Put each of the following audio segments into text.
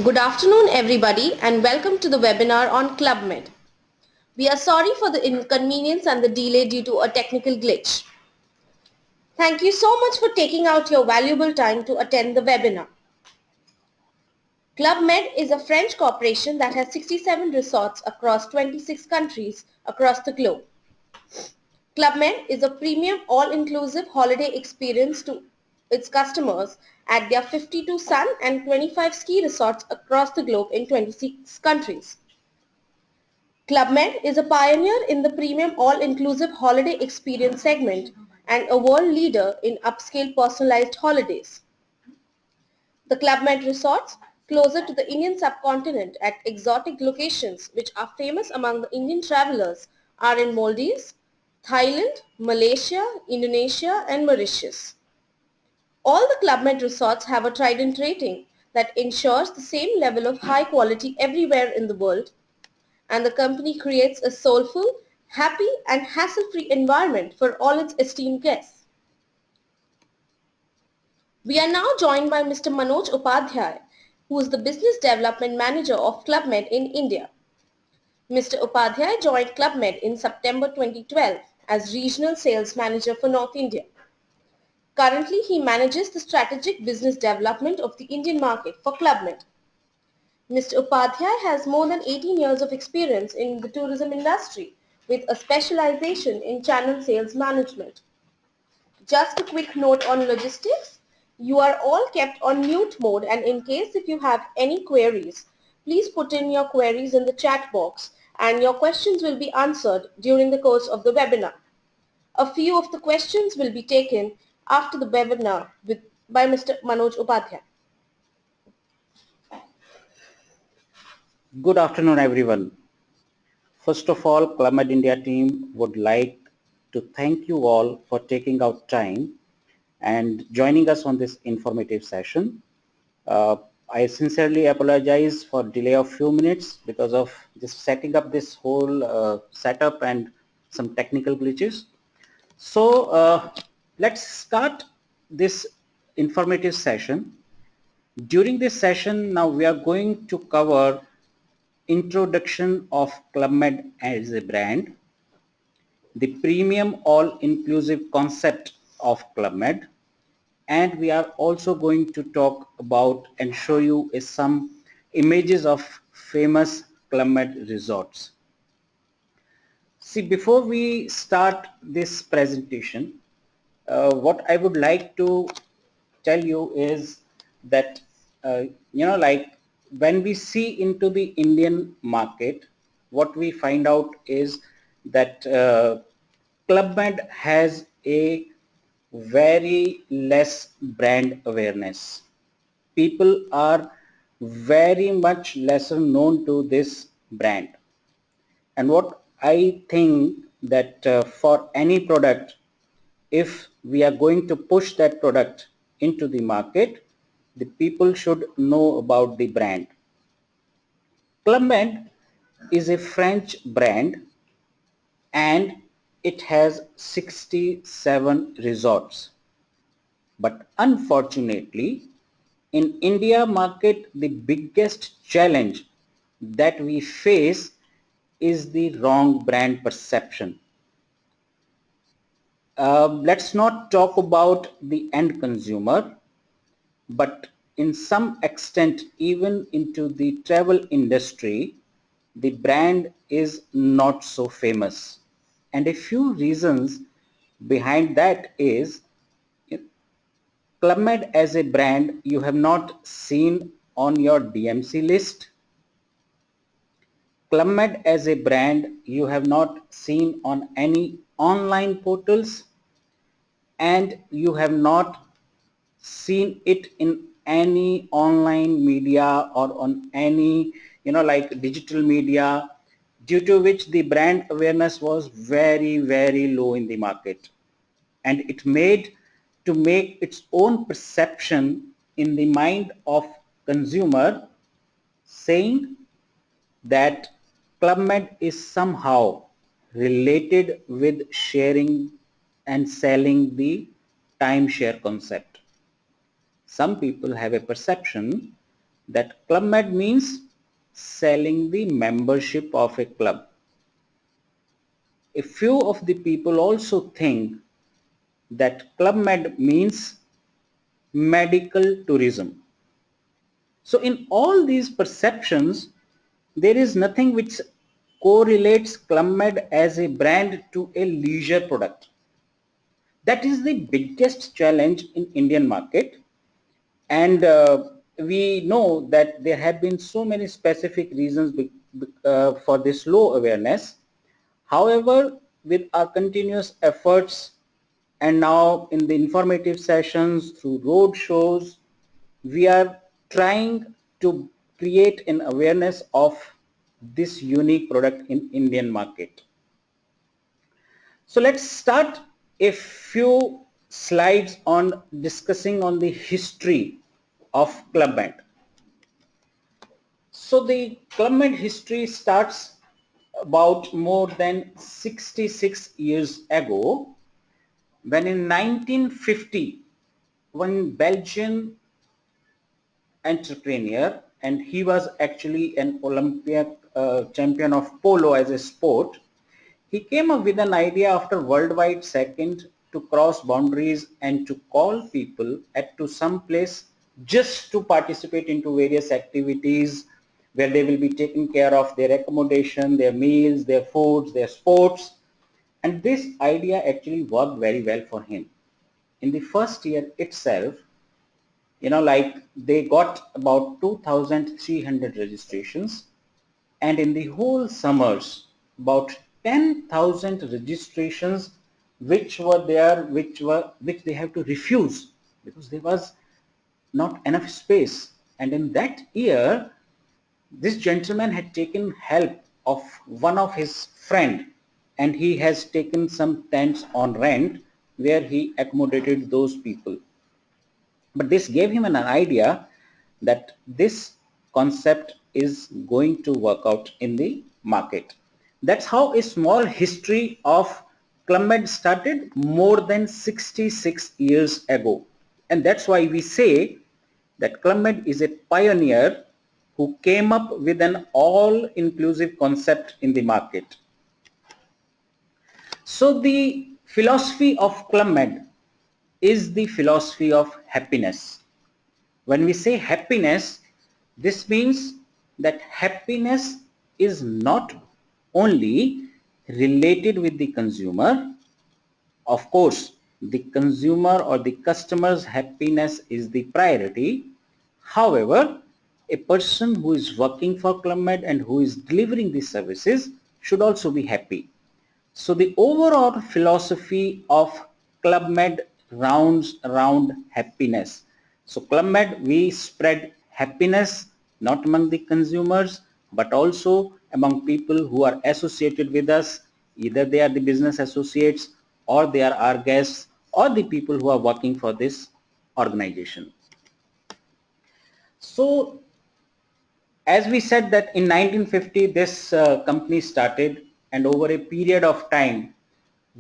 Good afternoon everybody and welcome to the webinar on Club Med. We are sorry for the inconvenience and the delay due to a technical glitch. Thank you so much for taking out your valuable time to attend the webinar. Club Med is a French corporation that has 67 resorts across 26 countries across the globe. Club Med is a premium all-inclusive holiday experience to its customers at their 52 sun and 25 ski resorts across the globe in 26 countries. Club Med is a pioneer in the premium all-inclusive holiday experience segment and a world leader in upscale personalized holidays. The Club Med resorts, closer to the Indian subcontinent at exotic locations which are famous among the Indian travelers, are in Maldives, Thailand, Malaysia, Indonesia and Mauritius. All the Club Med resorts have a Trident rating that ensures the same level of high quality everywhere in the world, and the company creates a soulful, happy and hassle-free environment for all its esteemed guests. We are now joined by Mr. Manoj Upadhyay, who is the Business Development Manager of Club Med in India. Mr. Upadhyay joined Club Med in September 2012 as Regional Sales Manager for North India. Currently, he manages the strategic business development of the Indian market for Club Med. Mr. Upadhyay has more than 18 years of experience in the tourism industry with a specialization in channel sales management. Just a quick note on logistics. You are all kept on mute mode, and in case if you have any queries, please put in your queries in the chat box and your questions will be answered during the course of the webinar. A few of the questions will be taken after the webinar by Mr. Manoj Upadhyay. Good afternoon, everyone. First of all, Club Med India team would like to thank you all for taking out time and joining us on this informative session. I sincerely apologize for delay of few minutes because of just setting up this whole setup and some technical glitches. So let's start this informative session. During this session, now we are going to cover introduction of Club Med as a brand, the premium all-inclusive concept of Club Med, and we are also going to talk about and show you some images of famous Club Med resorts. See, before we start this presentation, what I would like to tell you is that like when we see into the Indian market, what we find out is that Club Med has a very less brand awareness. People are very much lesser known to this brand. And what I think that for any product, if we are going to push that product into the market, the people should know about the brand. Club Med is a French brand and it has 67 resorts. But unfortunately, in India market, the biggest challenge that we face is the wrong brand perception. Let's not talk about the end consumer, but in some extent even into the travel industry, the brand is not so famous. And a few reasons behind that is Club Med as a brand you have not seen on your DMC list. Club Med as a brand you have not seen on any online portals, and you have not seen it in any online media or on any like digital media, due to which the brand awareness was very low in the market, and it made to make its own perception in the mind of consumer, saying that Club Med is somehow related with sharing and selling the timeshare concept. Some people have a perception that Club Med means selling the membership of a club. A few of the people also think that Club Med means medical tourism. So in all these perceptions, there is nothing which correlates Club Med as a brand to a leisure product. That is the biggest challenge in Indian market, and we know that there have been so many specific reasons for this low awareness. However, with our continuous efforts and now in the informative sessions through road shows, we are trying to create an awareness of this unique product in Indian market. So let's start a few slides on discussing on the history of Club Med. So the Club Med history starts about more than 66 years ago, when in 1950 one Belgian entrepreneur, and he was actually an Olympic champion of polo as a sport. He came up with an idea after worldwide second to cross boundaries and to call people to some place just to participate into various activities where they will be taking care of their accommodation, their meals, their foods, their sports. And this idea actually worked very well for him. In the first year itself, like they got about 2,300 registrations, and in the whole summers about 10,000 registrations which were there, which they have to refuse because there was not enough space. And in that year, this gentleman had taken help of one of his friend, and he has taken some tents on rent where he accommodated those people. But this gave him an idea that this concept is going to work out in the market. That's how a small history of Club Med started more than 66 years ago. And that's why we say that Club Med is a pioneer who came up with an all-inclusive concept in the market. So the philosophy of Club Med is the philosophy of happiness. When we say happiness, this means that happiness is not only related with the consumer. Of course, the consumer or the customer's happiness is the priority. However, a person who is working for Club Med and who is delivering these services should also be happy. So the overall philosophy of Club Med rounds around happiness. So Club Med, we spread happiness not among the consumers but also among people who are associated with us. Either they are the business associates or they are our guests or the people who are working for this organization. So as we said that in 1950 this company started, and over a period of time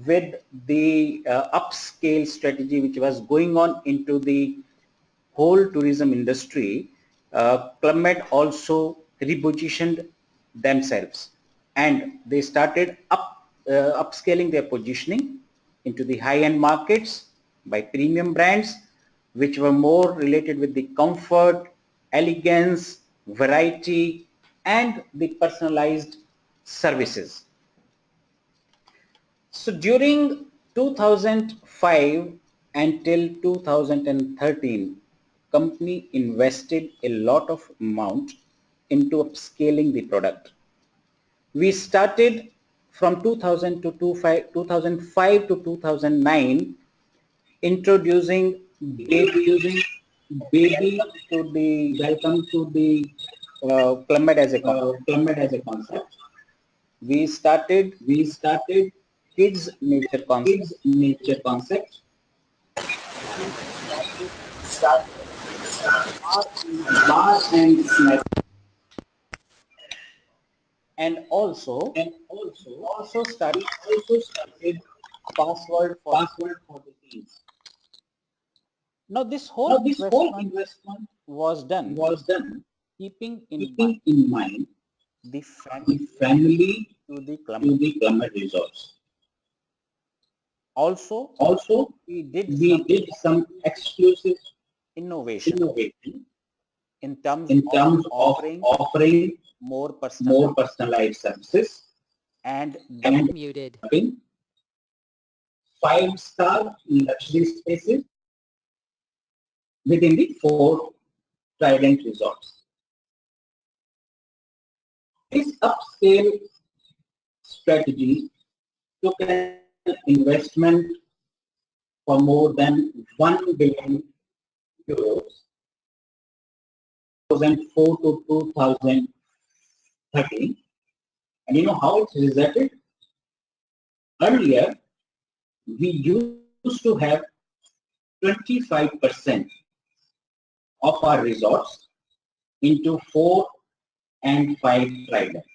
with the upscale strategy which was going on into the whole tourism industry, Club Med also repositioned themselves, and they started upscaling their positioning into the high-end markets by premium brands which were more related with the comfort, elegance, variety, and the personalized services. So during 2005 until 2013, company invested a lot of amount into upscaling the product. We started from 2000 to 2005 to 2009 introducing baby Baby, to the welcome to the Club Med as a concept. Club Med as a concept. We started We started kids nature concept. kids nature concept. Bar and snack, Bar and snack, and also and also started we also started password for the password for the teams. now this whole Now this whole investment investment was done was done keeping keeping in mind the the family family to the club. to the climate resorts. Also, Also, we did we some did some exclusive innovation innovation in terms in of terms of offering offering more more personalized personalized services and and Unmuted. developing five-star luxury spaces within the four Trident resorts. This upscale strategy took an investment for more than 1 billion euros, 2004 to 2013. And you know how it resulted? Earlier, we used to have 25% of our resorts into 4 and 5 Trident,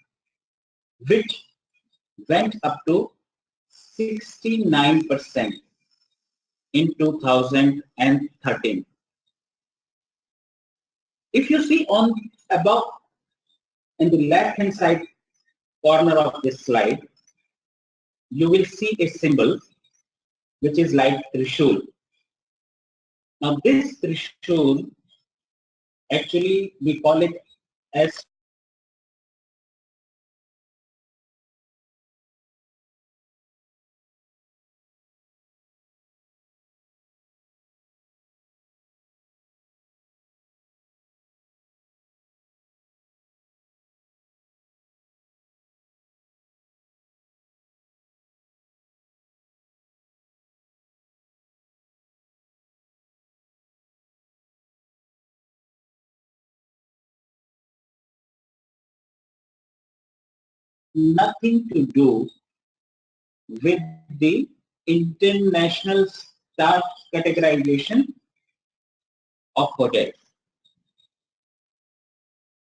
which went up to 69% in 2013. If you see on above in the left hand side corner of this slide, you will see a symbol which is like Trishul. Now this Trishul, actually we call it as nothing to do with the international star categorization of hotels.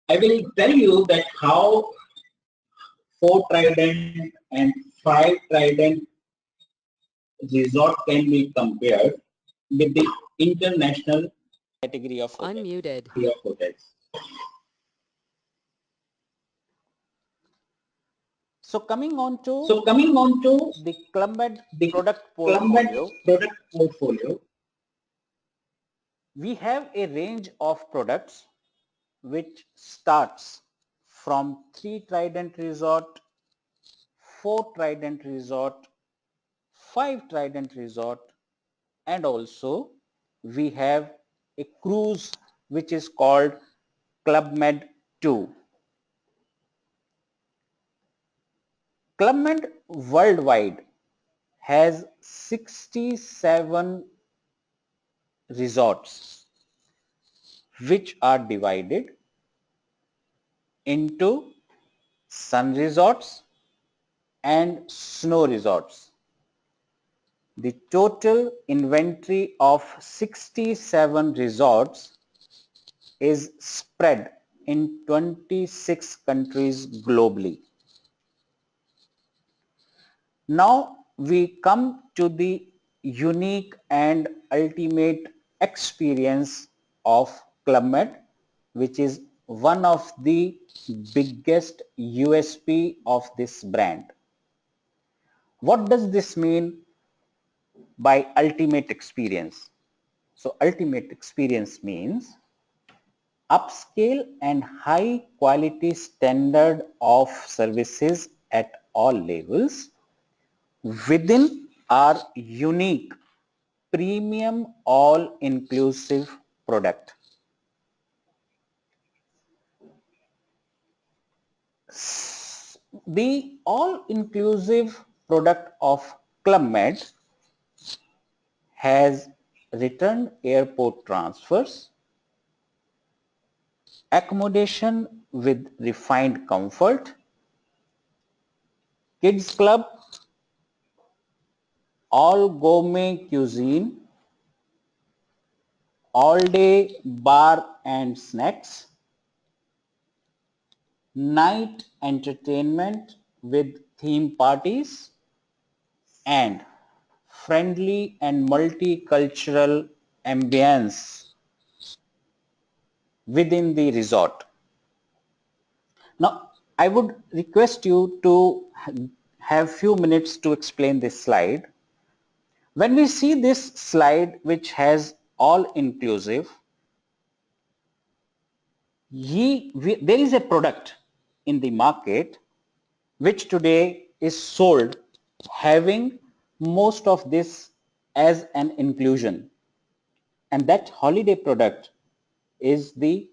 I will tell you that how 4 Trident and 5 Trident resort can be compared with the international category of hotels. Unmuted. hotels. So coming on to So coming on to the Club Med the product Club Med portfolio, product portfolio, we have a range of products which starts from 3 Trident Resort, 4 Trident Resort, 5 Trident Resort, and also we have a cruise which is called Club Med 2. Club Med worldwide has 67 resorts which are divided into sun resorts and snow resorts. The total inventory of 67 resorts is spread in 26 countries globally. Now we come to the unique and ultimate experience of Club Med, which is one of the biggest USP of this brand. What does this mean by ultimate experience? So ultimate experience means upscale and high quality standard of services at all levels within our unique premium all-inclusive product. The all-inclusive product of Club Med has returned airport transfers, accommodation with refined comfort, kids club, all gourmet cuisine, all day bar and snacks, night entertainment with theme parties, and friendly and multicultural ambience within the resort. Now, I would request you to have few minutes to explain this slide. When we see this slide which has all inclusive, there is a product in the market which today is sold having most of this as an inclusion, and that holiday product is the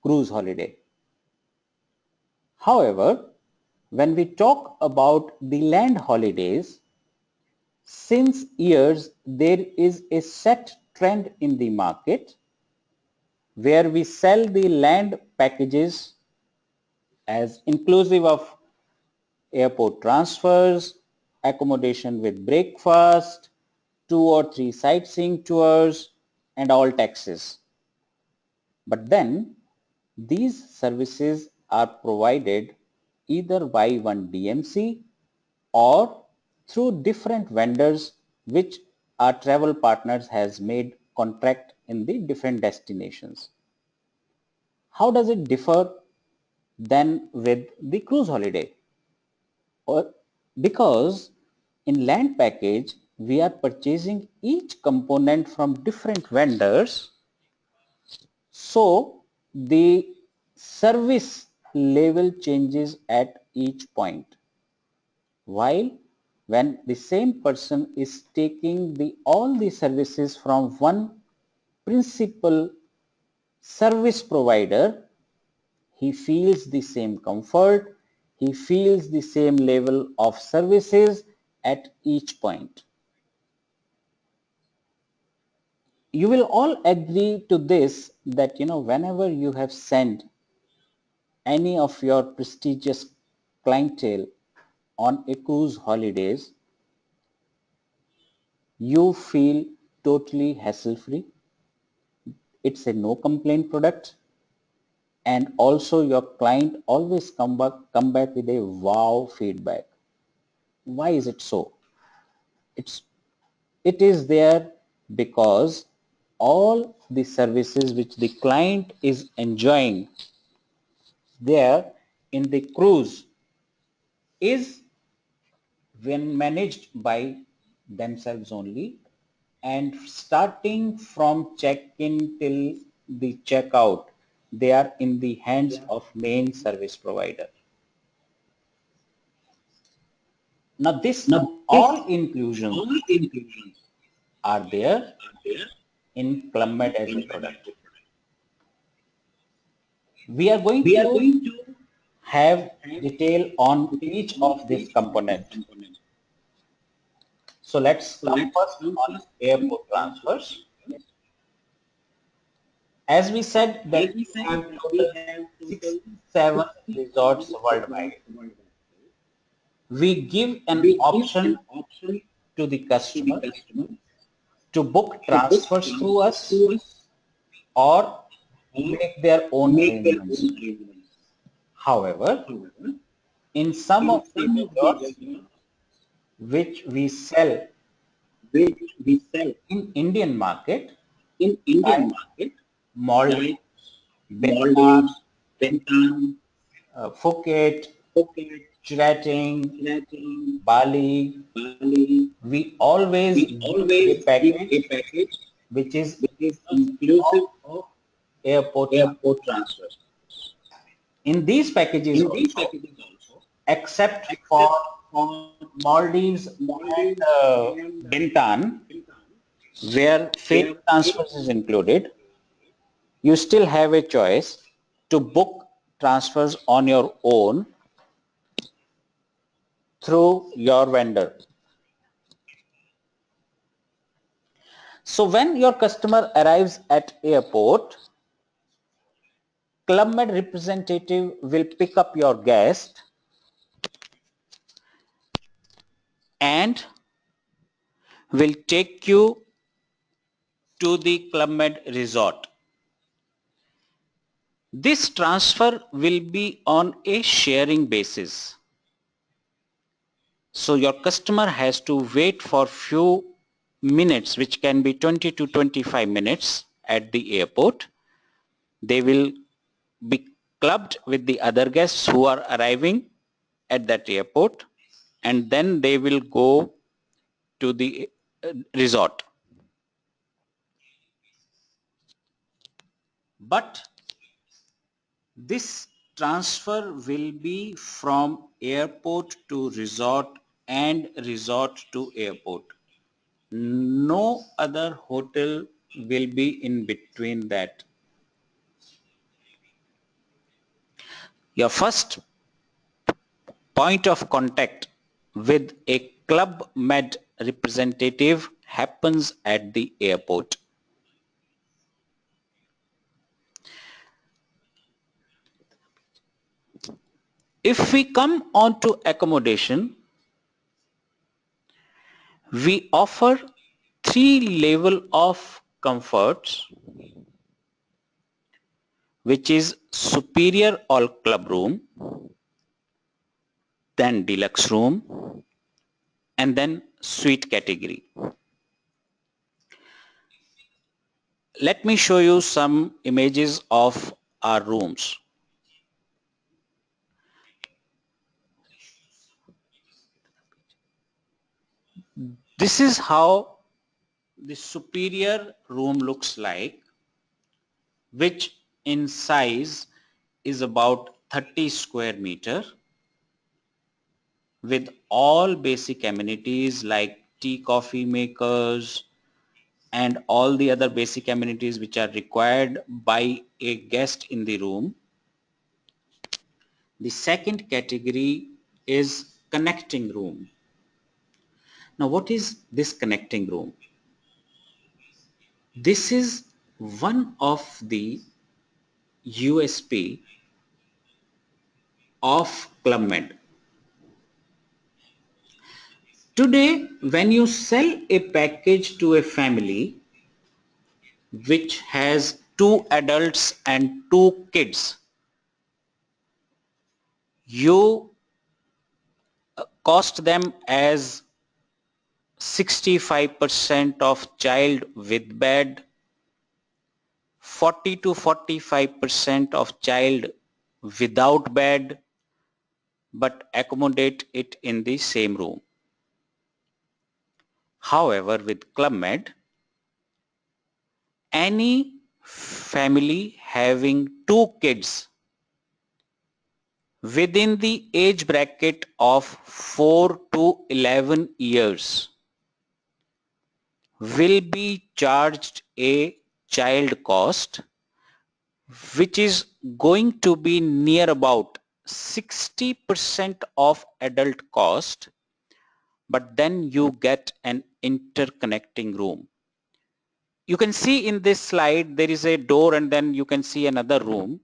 cruise holiday. However, when we talk about the land holidays, since years there is a set trend in the market where we sell the land packages as inclusive of airport transfers, accommodation with breakfast, 2 or 3 sightseeing tours, and all taxes. But then these services are provided either by one DMC or through different vendors which our travel partners has made contract in the different destinations. How does it differ then with the cruise holiday? Or because in land package we are purchasing each component from different vendors, so the service level changes at each point. While when the same person is taking all the services from one principal service provider, he feels the same comfort, he feels the same level of services at each point. You will all agree to this that whenever you have sent any of your prestigious clientele on a cruise holidays, you feel totally hassle free. It's a no complaint product, and also your client always come back with a wow feedback. Why is it so? It is there because all the services which the client is enjoying there in the cruise is when managed by themselves only, and starting from check-in till the checkout, they are in the hands of main service provider. Now this all inclusions are there in Club Med as a product. We are going to have detail on each of this component. So let's come first on airport transfers. As we said that we have total 67 resorts worldwide. We give an option to the customer to book transfers through us or make their own arrangements. However, in some of the resorts which we sell in Indian market, like Maldives, Bintan, Phuket, Chirating, Bali, we always give a package which is inclusive of airport transfer. In these packages also, except for Maldives and Bintan, where ferry transfers is included, you still have a choice to book transfers on your own through your vendor. So when your customer arrives at airport, Club Med representative will pick up your guest and will take you to the Club Med resort. This transfer will be on a sharing basis. So your customer has to wait for few minutes, which can be 20 to 25 minutes at the airport. They will be clubbed with the other guests who are arriving at that airport, and then they will go to the resort. But this transfer will be from airport to resort and resort to airport. No other hotel will be in between that. Your first point of contact with a Club Med representative happens at the airport. If we come on to accommodation, we offer 3 level of comforts, which is superior all club room, then deluxe room, and then suite category. Let me show you some images of our rooms. This is how the superior room looks like, which in size is about 30 square meter with all basic amenities like tea, coffee makers, and all the other basic amenities which are required by a guest in the room. The second category is connecting room. Now, what is this connecting room? This is one of the USP of Club Med. Today, when you sell a package to a family which has 2 adults and 2 kids, you cost them as 65% of child with bed, 40 to 45% of child without bed, but accommodate it in the same room. However, with Club Med, any family having 2 kids within the age bracket of 4 to 11 years will be charged a child cost which is going to be near about 60% of adult cost, but then you get an interconnecting room. You can see in this slide there is a door and then you can see another room.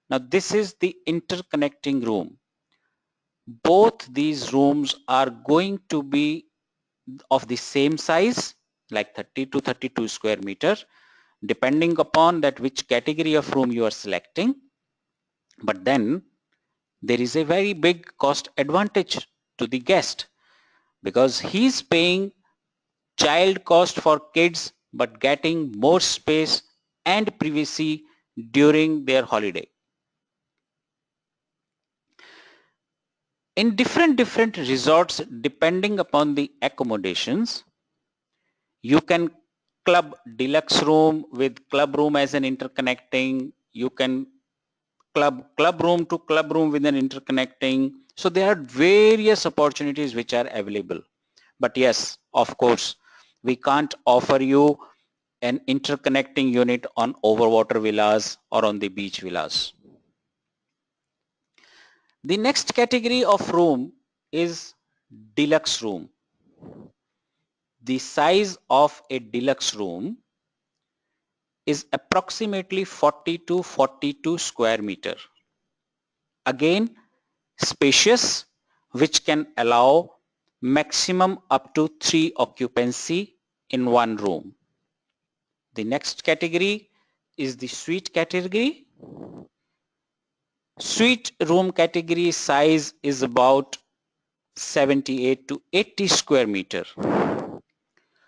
Now this is the interconnecting room. Both these rooms are going to be of the same size, like 30 to 32 square meter, depending upon that which category of room you are selecting. But then there is a very big cost advantage to the guest because he's paying child cost for kids but getting more space and privacy during their holiday. In different resorts, depending upon the accommodations, you can club deluxe room with club room as an interconnecting. You can club room to club room with an interconnecting. So there are various opportunities which are available. But yes, of course, we can't offer you an interconnecting unit on overwater villas or on the beach villas. The next category of room is deluxe room. The size of a deluxe room is approximately 40 to 42 square meter. Again, spacious, which can allow maximum up to 3 occupancy in one room. The next category is the suite category. Suite room category size is about 78 to 80 square meter.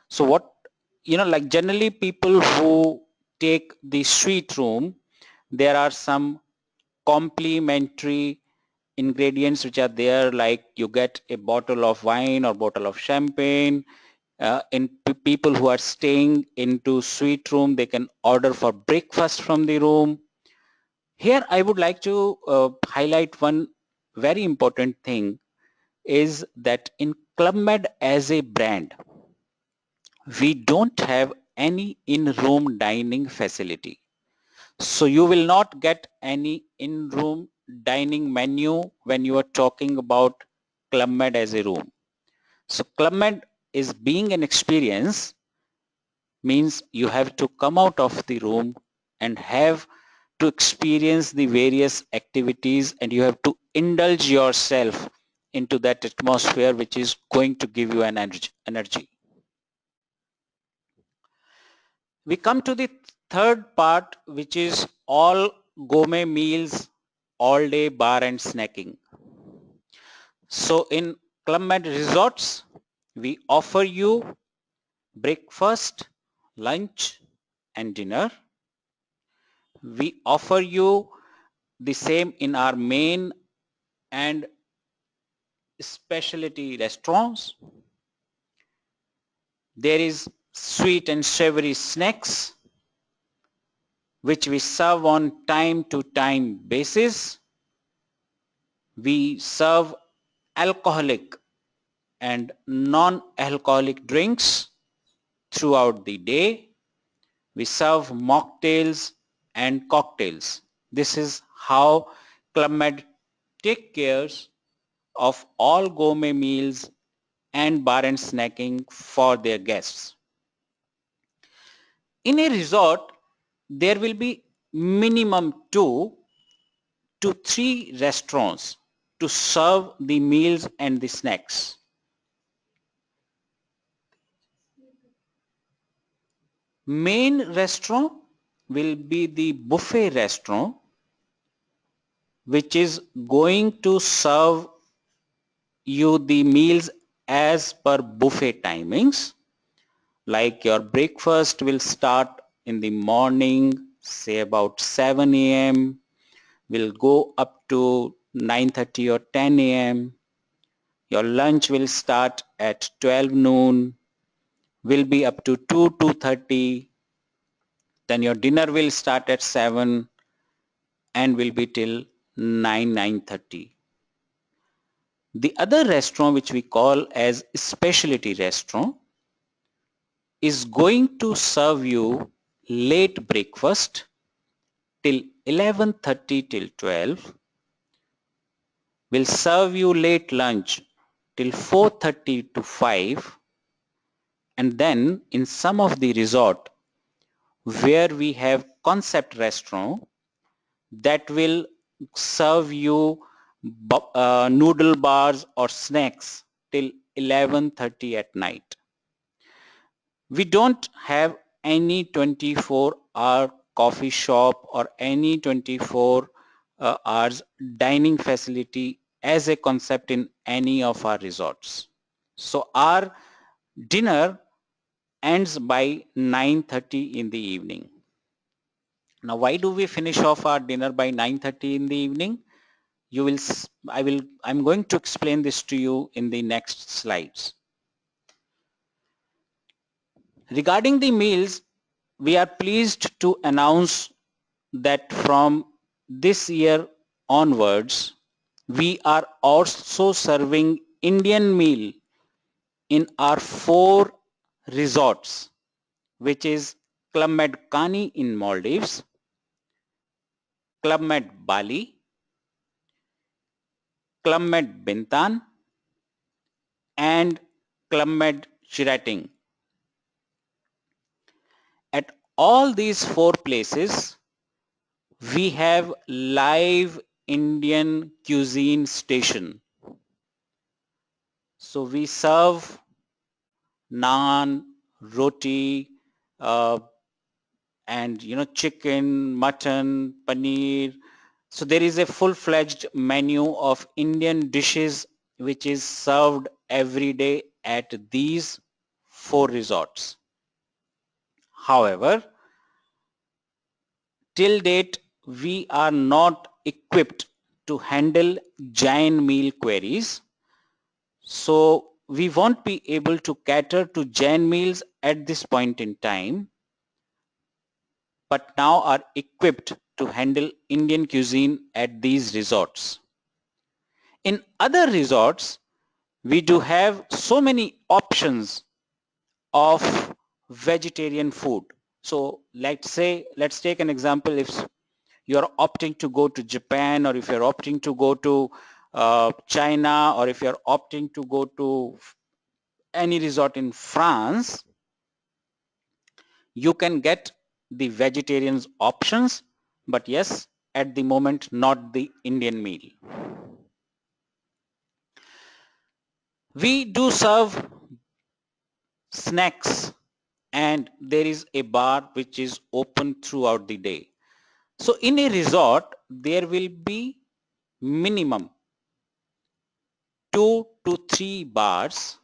So what, like generally people who take the suite room, there are some complimentary ingredients which are there, like you get a bottle of wine or bottle of champagne. In people who are staying into suite room, they can order for breakfast from the room. Here I would like to highlight one very important thing, is that in Club Med as a brand, we don't have any in-room dining facility. So you will not get any in-room dining menu when you are talking about Club Med as a room. So Club Med is being an experience, means you have to come out of the room and have to experience the various activities, and you have to indulge yourself into that atmosphere which is going to give you an energy. We come to the third part, which is all gourmet meals, all day bar and snacking. So in Club Med Resorts, we offer you breakfast, lunch and dinner. We offer you the same in our main and specialty restaurants. There is sweet and savory snacks which we serve on time to time basis. We serve alcoholic and non-alcoholic drinks throughout the day. We serve mocktails and cocktails. This is how Club Med take care of all gourmet meals and bar and snacking for their guests. In a resort, there will be minimum 2 to 3 restaurants to serve the meals and the snacks. Main restaurant will be the buffet restaurant, which is going to serve you the meals as per buffet timings. Like your breakfast will start in the morning, say about 7 a.m., will go up to 9:30 or 10 a.m. Your lunch will start at 12 noon, will be up to 2:30. Then your dinner will start at 7 and will be till 9:30. The other restaurant, which we call as specialty restaurant, is going to serve you late breakfast till 11:30 till 12, will serve you late lunch till 4:30 to 5, and then in some of the resort where we have concept restaurant, that will serve you noodle bars or snacks till 11:30 at night. We don't have any 24-hour coffee shop or any 24 hours dining facility as a concept in any of our resorts. So our dinner ends by 9:30 in the evening. Now, why do we finish off our dinner by 9:30 in the evening? I'm going to explain this to you in the next slides. Regarding the meals, we are pleased to announce that from this year onwards, we are also serving Indian meal in our 4 resorts, which is Club Med Kani in Maldives, Club Med Bali, Club Med Bintan, and Club Med Shirating. At all these 4 places, we have live Indian cuisine station. So we serve naan, roti, and chicken, mutton, paneer. So there is a full-fledged menu of Indian dishes which is served every day at these 4 resorts. However, till date, we are not equipped to handle giant meal queries. So we won't be able to cater to giant meals at this point in time, but now are equipped to handle Indian cuisine at these resorts. In other resorts, we do have so many options of vegetarian food. So let's take an example. If you're opting to go to Japan, or if you're opting to go to China, or if you're opting to go to any resort in France, you can get the vegetarian options, but yes, at the moment, not the Indian meal. We do serve snacks, and there is a bar which is open throughout the day. So in a resort, there will be minimum 2 to 3 bars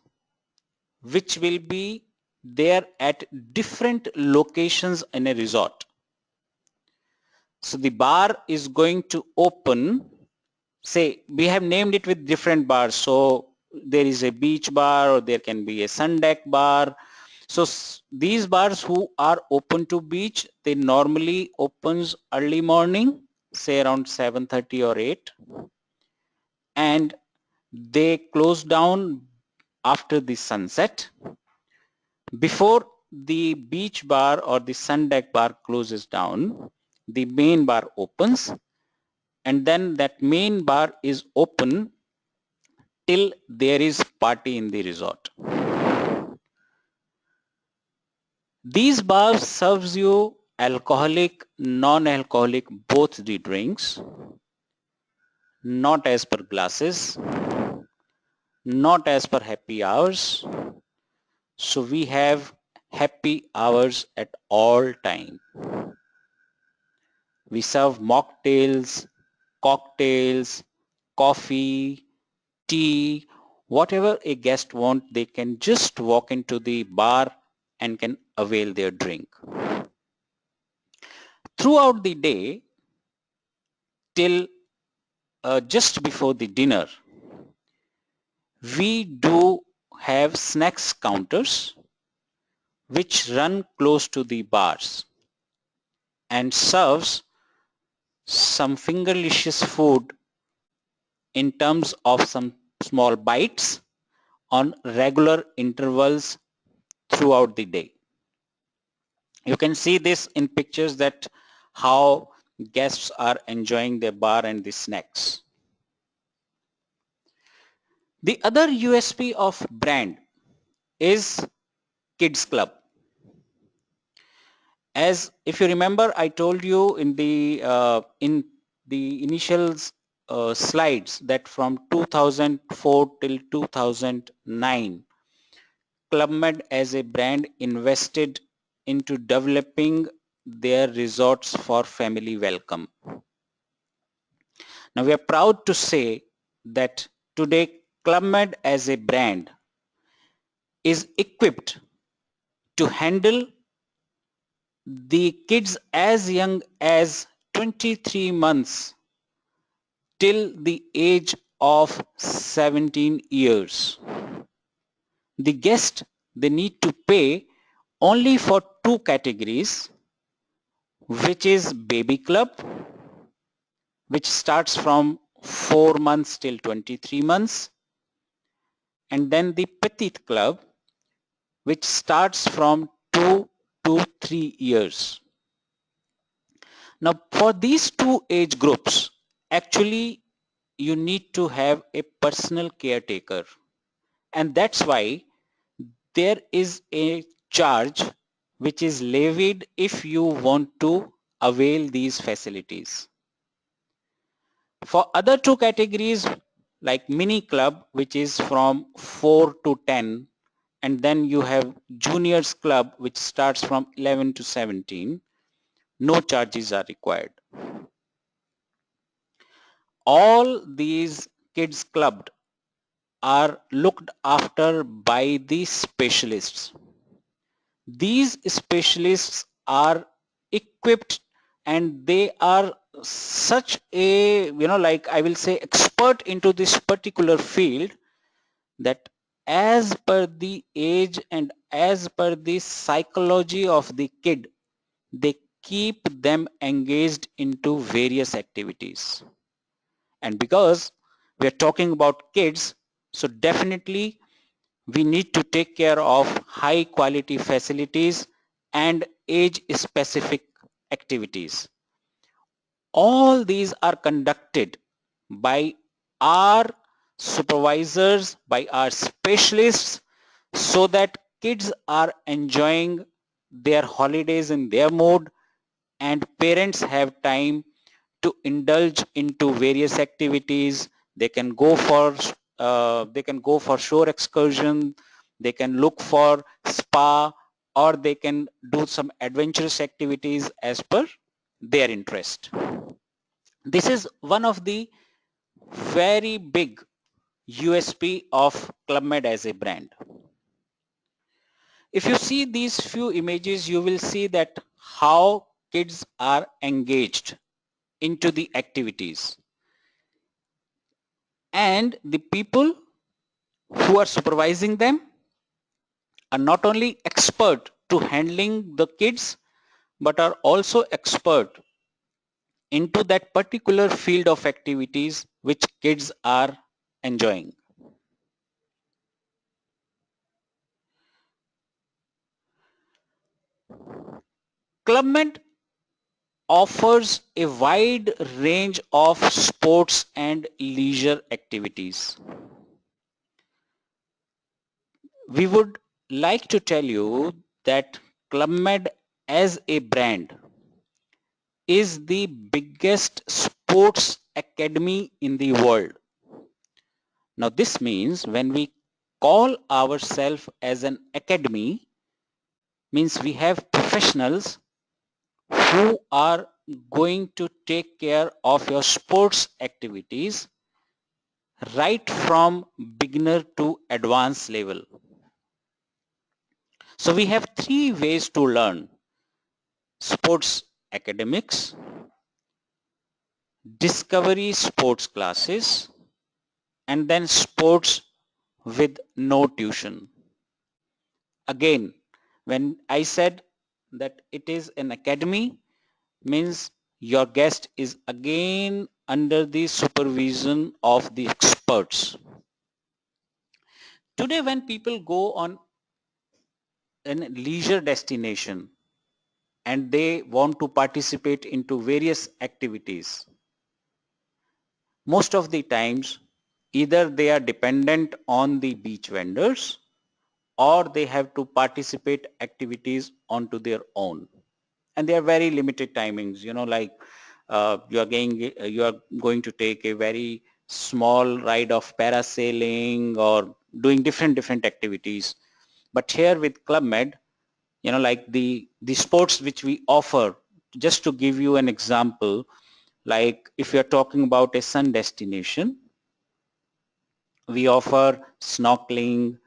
which will be there at different locations in a resort. So the bar is going to open, say we have named it with different bars. So there is a beach bar, or there can be a sun deck bar. So these bars who are open to beach, they normally opens early morning, say around 7:30 or 8, and they close down after the sunset. Before the beach bar or the sun deck bar closes down, the main bar opens, and then that main bar is open till there is party in the resort. These bars serves you alcoholic, non-alcoholic, both the drinks, not as per glasses, not as per happy hours. So we have happy hours at all time. We serve mocktails, cocktails, coffee, tea, whatever a guest wants, they can just walk into the bar and can avail their drink. Throughout the day, till just before the dinner, we do have snacks counters which run close to the bars and serves some fingerlicious food in terms of some small bites on regular intervals throughout the day. You can see this in pictures, that how guests are enjoying their bar and the snacks. The other USP of brand is Kids Club. As if you remember, I told you in the initial slides that from 2004 till 2009, Club Med as a brand invested into developing their resorts for family welcome. Now we are proud to say that today Club Med as a brand is equipped to handle the kids as young as 23 months till the age of 17 years. The guest, they need to pay only for two categories, which is baby club, which starts from 4 months till 23 months, and then the petite club, which starts from 2 to 3 years. Now for these two age groups, actually you need to have a personal caretaker, and that's why there is a charge which is levied if you want to avail these facilities. For other two categories like mini club, which is from 4 to 10, and then you have juniors club which starts from 11 to 17, no charges are required. All these kids clubs are looked after by the specialists. These specialists are equipped, and they are such a, like I will say, expert into this particular field, that as per the age and as per the psychology of the kid, they keep them engaged into various activities. And because we are talking about kids, so definitely we need to take care of high quality facilities and age specific activities. All these are conducted by our supervisors, by our specialists, so that kids are enjoying their holidays in their mode and parents have time to indulge into various activities. They can go for shore excursion, they can look for spa, or they can do some adventurous activities as per their interest. This is one of the very big USP of Club Med as a brand. If you see these few images, you will see that how kids are engaged into the activities, and the people who are supervising them are not only expert to handling the kids, but are also expert into that particular field of activities which kids are enjoying. Club Med offers a wide range of sports and leisure activities. We would like to tell you that Club Med as a brand is the biggest sports academy in the world. Now this means when we call ourselves as an academy, means we have professionals who are going to take care of your sports activities right from beginner to advanced level. So we have three ways to learn: sports academics, discovery sports classes, and then sports with no tuition. Again, when I said that it is an academy, means your guest is again under the supervision of the experts. Today, when people go on a leisure destination and they want to participate into various activities, most of the times either they are dependent on the beach vendors or they have to participate activities onto their own, and they are very limited timings, like you are going to take a very small ride of parasailing or doing different activities. But here with Club Med, like the sports which we offer, just to give you an example, like if you're talking about a sun destination, we offer snorkeling,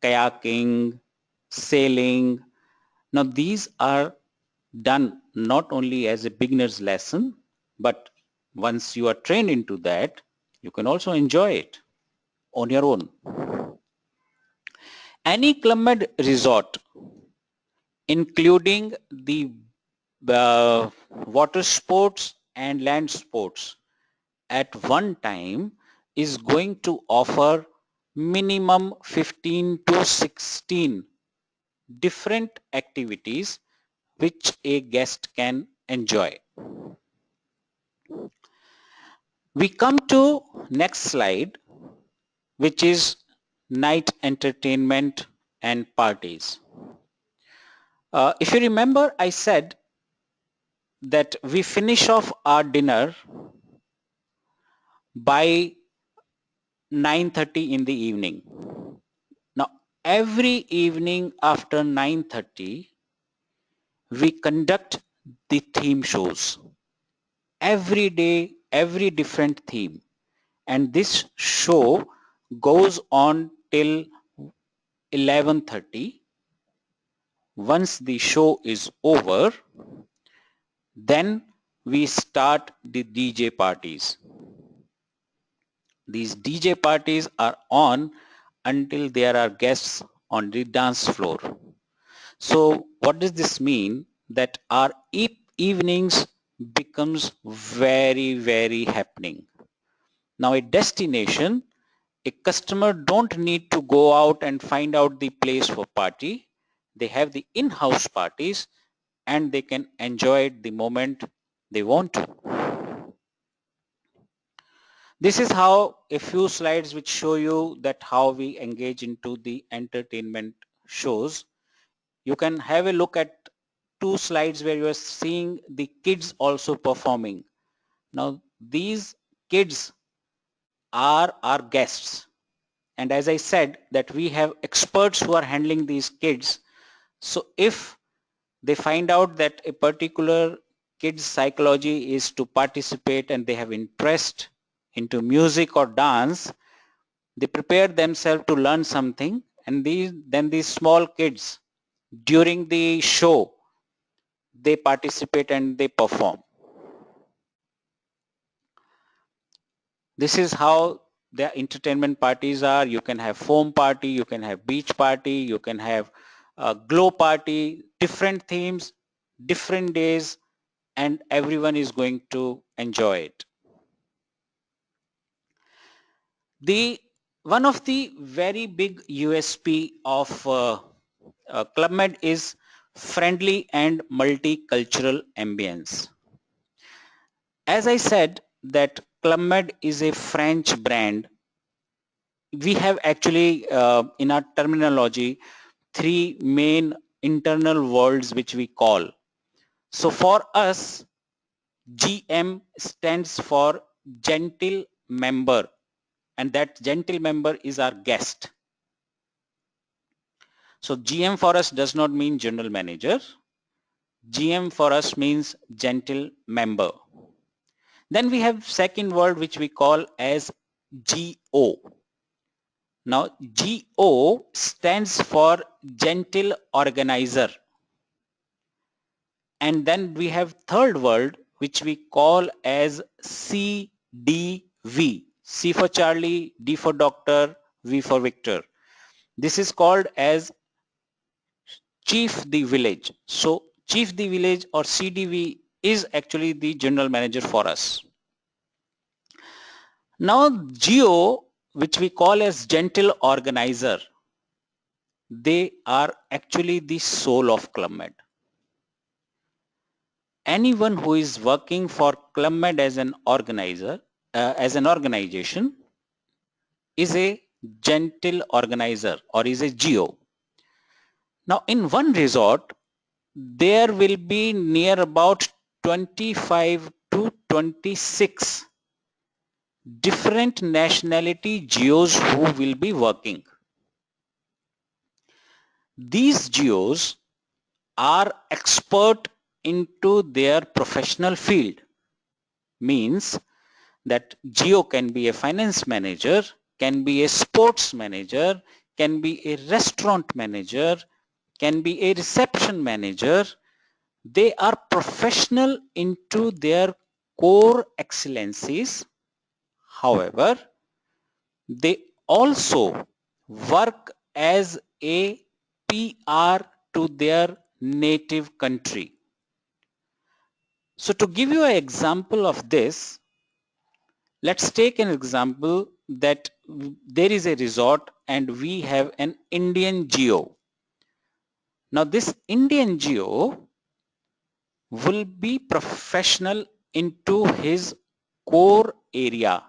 kayaking, sailing. Now these are done not only as a beginner's lesson, but once you are trained into that, you can also enjoy it on your own. Any Club Med resort, including the water sports and land sports, at one time is going to offer minimum 15 to 16 different activities which a guest can enjoy. We come to next slide, which is night entertainment and parties. If you remember, I said that we finish off our dinner by 9:30 in the evening. Now, every evening after 9:30, we conduct the theme shows. Every day, every different theme. And this show goes on till 11:30. Once the show is over, then we start the DJ parties. These DJ parties are on until there are guests on the dance floor. So what does this mean? That our evenings becomes very happening. Now a destination, a customer don't need to go out and find out the place for party. They have the in-house parties and they can enjoy it the moment they want to. This is how a few slides which show you that how we engage into the entertainment shows. You can have a look at two slides where you are seeing the kids also performing. Now these kids are our guests, and as I said that we have experts who are handling these kids. So if they find out that a particular kid's psychology is to participate and they have interest into music or dance, they prepare themselves to learn something, and then these small kids during the show they participate and they perform. This is how the entertainment parties are. You can have foam party, you can have beach party, you can have a glow party, different themes, different days, and everyone is going to enjoy it. One of the very big USP of Club Med is friendly and multicultural ambience. As I said that Club Med is a French brand. We have actually in our terminology three main internal words which we call. So for us, GM stands for gentle member, and that gentle member is our guest. So GM for us does not mean general manager. GM for us means gentle member. Then we have second word which we call as GO. Now GO stands for gentle organizer. And then we have third word which we call as CDV. C for Charlie, D for Doctor, V for Victor. This is called as Chief the Village. So Chief the Village or CDV is actually the general manager for us. Now GO, which we call as gentle organizer, they are actually the soul of Club Med. Anyone who is working for Club Med as an organizer, as an organization, is a gentle organizer or is a GO. Now in one resort, there will be near about 25 to 26 different nationality GOs who will be working. These GOs are expert into their professional field. Means that GO can be a finance manager, can be a sports manager, can be a restaurant manager, can be a reception manager. They are professional into their core excellencies. However, they also work as a PR to their native country. So to give you an example of this, let's take an example that there is a resort and we have an Indian GO. Now this Indian GO will be professional into his core area.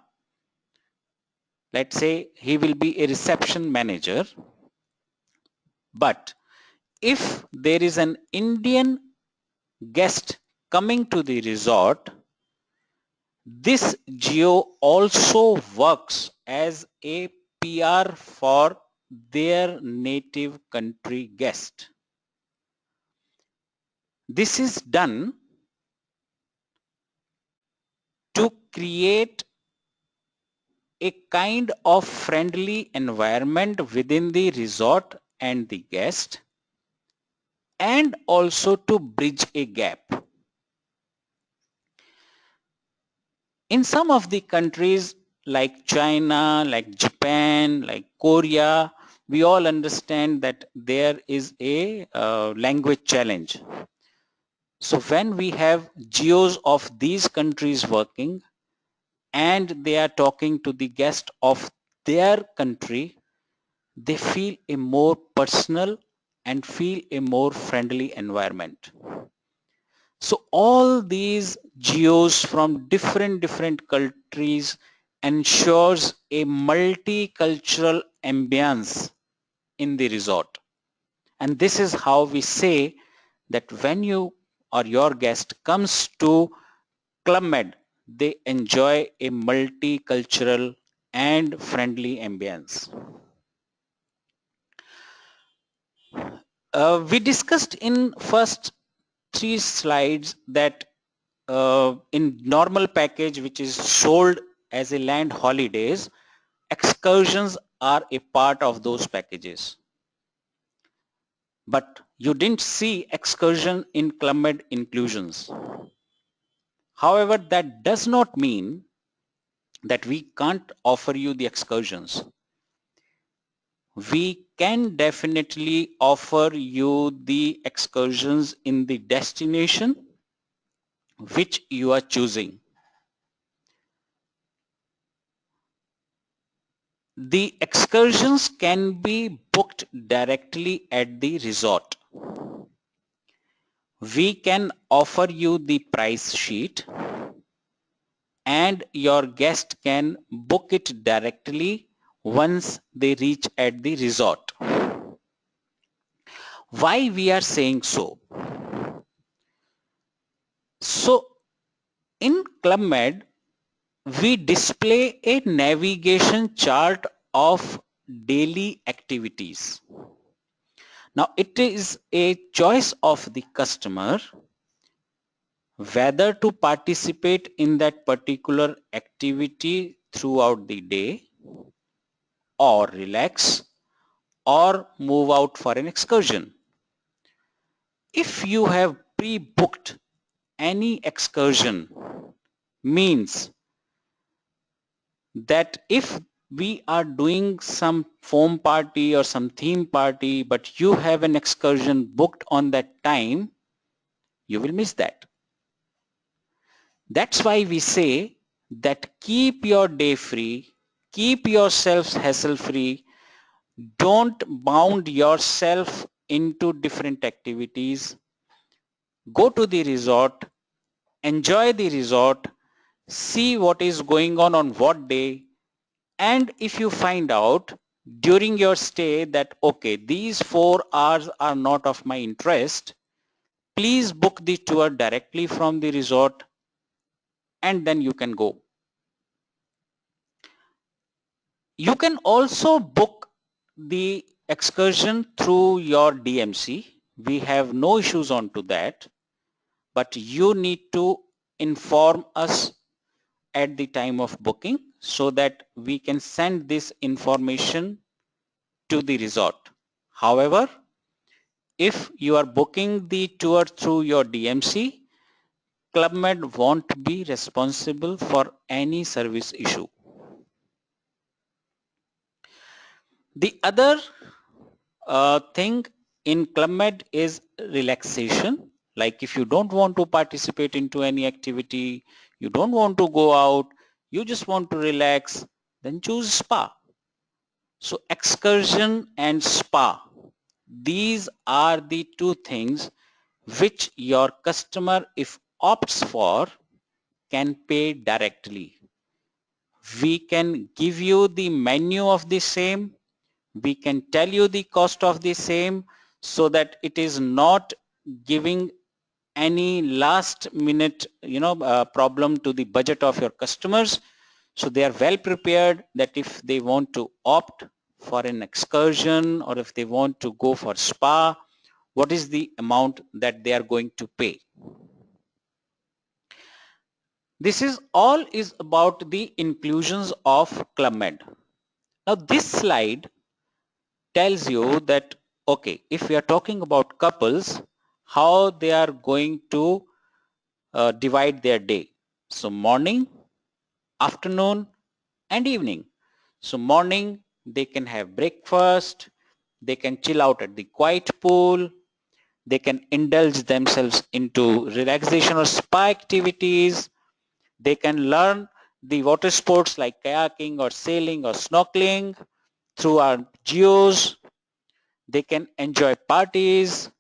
Let's say he will be a reception manager. But if there is an Indian guest coming to the resort, this GO also works as a PR for their native country guest. This is done to create a kind of friendly environment within the resort and the guest, and also to bridge a gap. In some of the countries like China, like Japan, like Korea, we all understand that there is a language challenge. So when we have geos of these countries working and they are talking to the guest of their country, they feel a more personal and feel a more friendly environment. So all these geos from different countries ensures a multicultural ambience in the resort. And this is how we say that when you or your guest comes to Club Med, they enjoy a multicultural and friendly ambience. We discussed in first 3 slides that in normal package which is sold as a land holidays, excursions are a part of those packages. But you didn't see excursion in Club Med inclusions. However, that does not mean that we can't offer you the excursions. We can definitely offer you the excursions in the destination which you are choosing. The excursions can be booked directly at the resort. We can offer you the price sheet and your guest can book it directly once they reach at the resort. Why we are saying so? So in Club Med, we display a navigation chart of daily activities. Now it is a choice of the customer whether to participate in that particular activity throughout the day or relax or move out for an excursion. If you have pre-booked any excursion, means that if we are doing some foam party or some theme party but you have an excursion booked on that time, you will miss that. That's why we say that keep your day free, keep yourself hassle free, don't bound yourself into different activities. Go to the resort, enjoy the resort, see what is going on what day, and if you find out during your stay that okay, these 4 hours are not of my interest, please book the tour directly from the resort and then you can go. You can also book the excursion through your DMC. We have no issues on to that, but you need to inform us at the time of booking so that we can send this information to the resort. However, if you are booking the tour through your DMC, Club Med won't be responsible for any service issue. The other thing in Club Med is relaxation. Like if you don't want to participate into any activity, you don't want to go out, you just want to relax, then choose spa. So excursion and spa, these are the 2 things which your customer, if opts for, can pay directly. We can give you the menu of the same, we can tell you the cost of the same so that it is not giving any last minute problem to the budget of your customers. So they are well prepared that if they want to opt for an excursion or if they want to go for spa, what is the amount that they are going to pay. This is all is about the inclusions of Club Med. Now this slide tells you that okay, if we are talking about couples, how they are going to divide their day. So morning, afternoon and evening. So morning, they can have breakfast, they can chill out at the quiet pool, they can indulge themselves into relaxation or spa activities, they can learn the water sports like kayaking or sailing or snorkeling through our geos, they can enjoy parties,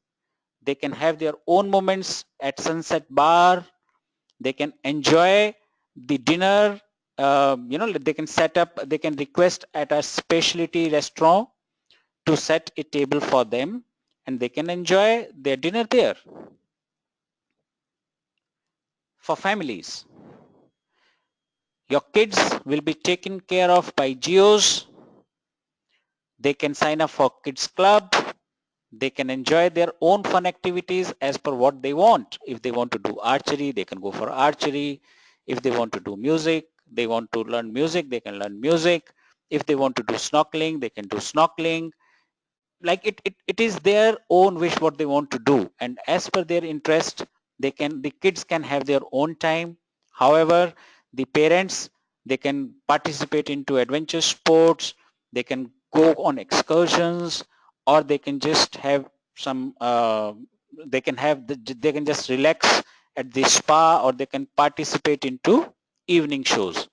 they can have their own moments at sunset bar, they can enjoy the dinner, they can set up, they can request at a specialty restaurant to set a table for them and they can enjoy their dinner there. For families, your kids will be taken care of by geos, they can sign up for kids club, they can enjoy their own fun activities as per what they want. If they want to do archery, they can go for archery. If they want to do music, they want to learn music, they can learn music. If they want to do snorkeling, they can do snorkeling. Like it is their own wish what they want to do, and as per their interest, the kids can have their own time. However, the parents, they can participate into adventure sports, they can go on excursions, or they can just have some they can just relax at the spa, or they can participate into evening shows.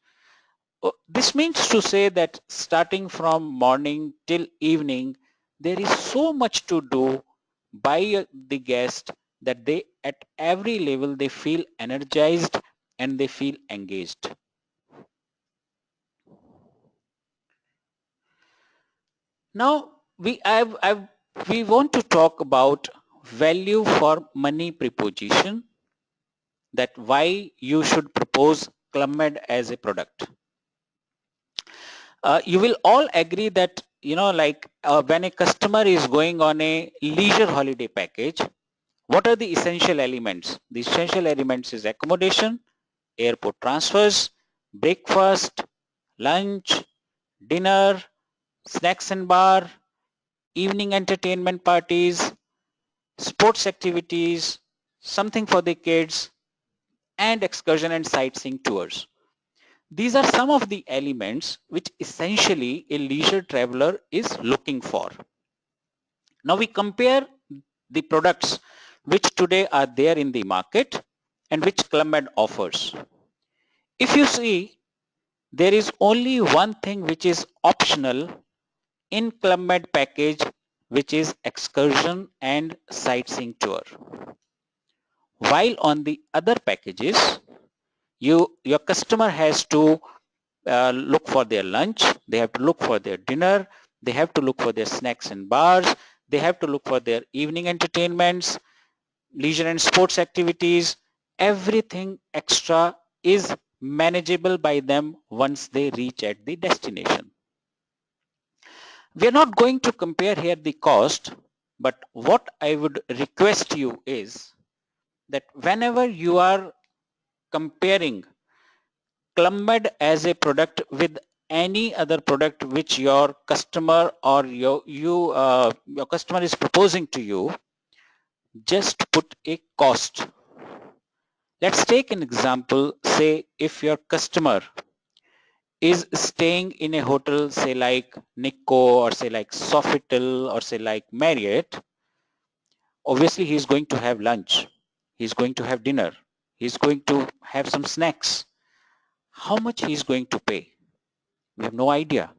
This means to say that starting from morning till evening, there is so much to do by the guest that they at every level they feel energized and they feel engaged. Now we want to talk about value for money proposition, that why you should propose Club Med as a product. You will all agree that when a customer is going on a leisure holiday package, what are the essential elements? The essential elements is accommodation, airport transfers, breakfast, lunch, dinner, snacks and bar, evening entertainment parties, sports activities, something for the kids, and excursion and sightseeing tours. These are some of the elements which essentially a leisure traveler is looking for. Now we compare the products which today are there in the market and which Club Med offers. If you see, there is only one thing which is optional in Club Med package, which is excursion and sightseeing tour. While on the other packages, your customer has to look for their lunch, they have to look for their dinner, they have to look for their snacks and bars, they have to look for their evening entertainments, leisure and sports activities. Everything extra is manageable by them once they reach at the destination. We are not going to compare here the cost, but what I would request you is that whenever you are comparing Club Med as a product with any other product which your customer or your customer is proposing to you, just put a cost. Let's take an example. Say if your customer is staying in a hotel, say like Nikko or say like Sofitel or say like Marriott, obviously he's going to have lunch, he's going to have dinner, he's going to have some snacks. How much he's going to pay? We have no idea,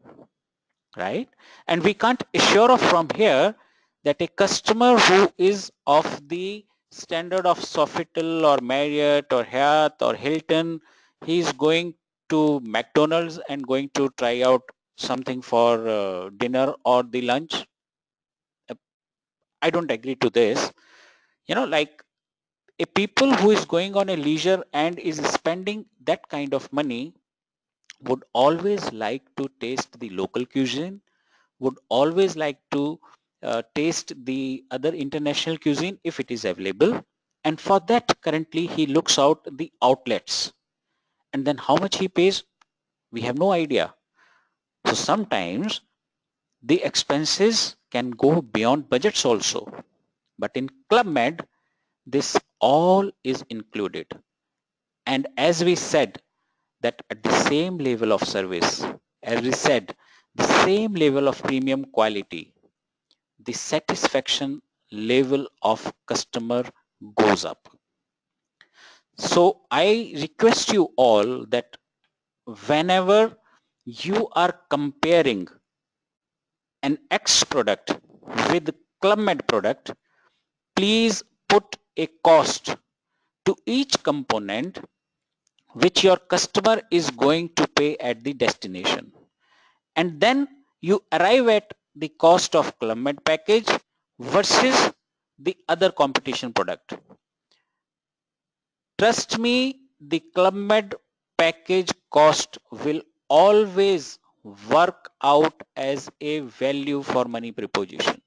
right? And we can't assure of from here that a customer who is of the standard of Sofitel or Marriott or Hyatt or Hilton, he's going to McDonald's and going to try out something for dinner or the lunch. I don't agree to this. Like a people who is going on a leisure and is spending that kind of money would always like to taste the local cuisine, would always like to taste the other international cuisine if it is available. And for that, currently, he looks out the outlets. And then how much he pays, we have no idea. So sometimes the expenses can go beyond budgets also. But in Club Med, this all is included. And as we said, that at the same level of service, as we said, the same level of premium quality, the satisfaction level of customer goes up. So I request you all that whenever you are comparing an X product with Club Med product, please put a cost to each component which your customer is going to pay at the destination. And then you arrive at the cost of Club Med package versus the other competition product. Trust me, the Club Med package cost will always work out as a value for money proposition.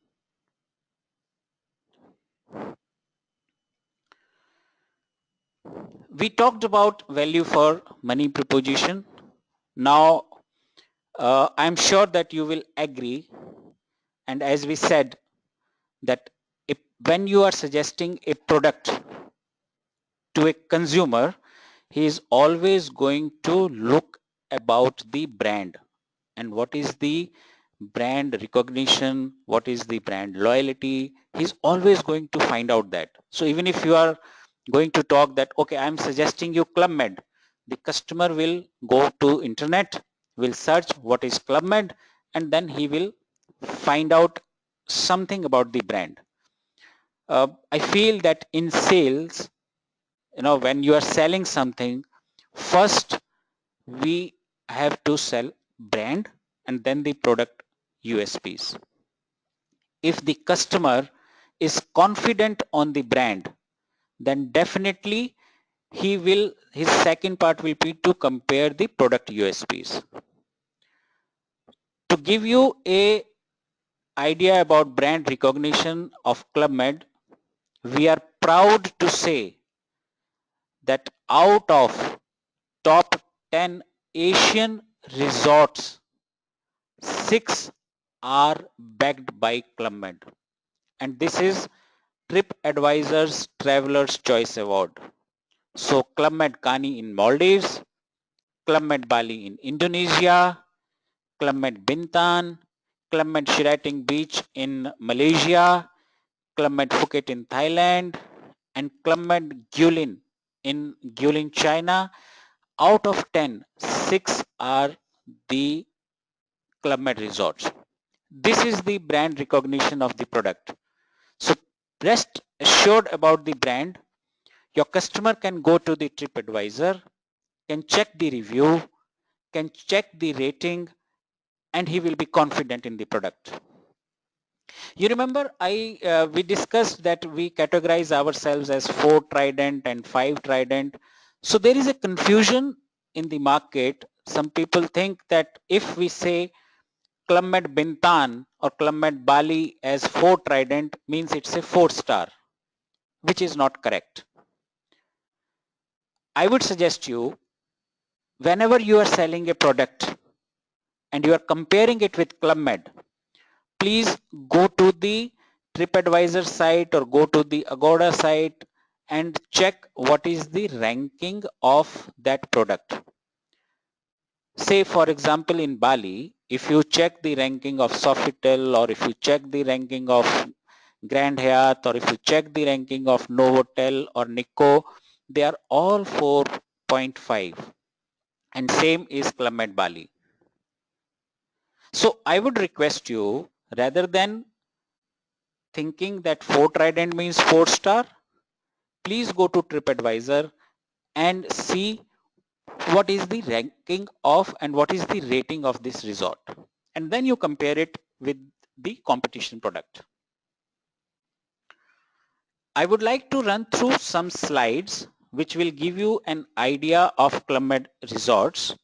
We talked about value for money proposition. Now, I'm sure that you will agree. And as we said, that when you are suggesting a product to a consumer, he is always going to look about the brand and what is the brand recognition, what is the brand loyalty. He's always going to find out that. So even if you are going to talk that, okay, I'm suggesting you Club Med, the customer will go to internet, will search what is Club Med, and then he will find out something about the brand. I feel that in sales, when you are selling something, first we have to sell brand and then the product USPs. If the customer is confident on the brand, then definitely his second part will be to compare the product USPs. To give you a idea about brand recognition of Club Med, we are proud to say that out of top 10 Asian resorts, 6 are backed by Club Med. And this is TripAdvisor's Traveler's Choice Award. So Club Med Kani in Maldives, Club Med Bali in Indonesia, Club Med Bintan, Club Med Sheraton Beach in Malaysia, Club Med Phuket in Thailand, and Club Med Guilin in Guilin, China. Out of 10, 6 are the Club Med resorts. This is the brand recognition of the product. So rest assured about the brand. Your customer can go to the TripAdvisor, can check the review, can check the rating, and he will be confident in the product. You remember we discussed that we categorize ourselves as 4 Trident and 5 Trident. So there is a confusion in the market. Some people think that if we say Club Med Bintan or Club Med Bali as 4 Trident means it's a 4-star, which is not correct. I would suggest you, whenever you are selling a product and you are comparing it with Club Med, please go to the TripAdvisor site or go to the Agoda site and check what is the ranking of that product. Say for example in Bali, if you check the ranking of Sofitel, or if you check the ranking of Grand Hyatt, or if you check the ranking of Novotel or Nikko, they are all 4.5, and same is Club Med Bali. So I would request you, rather than thinking that 4 Trident means 4-star, please go to TripAdvisor and see what is the ranking of and what is the rating of this resort, and then you compare it with the competition product. I would like to run through some slides which will give you an idea of Club Med resorts.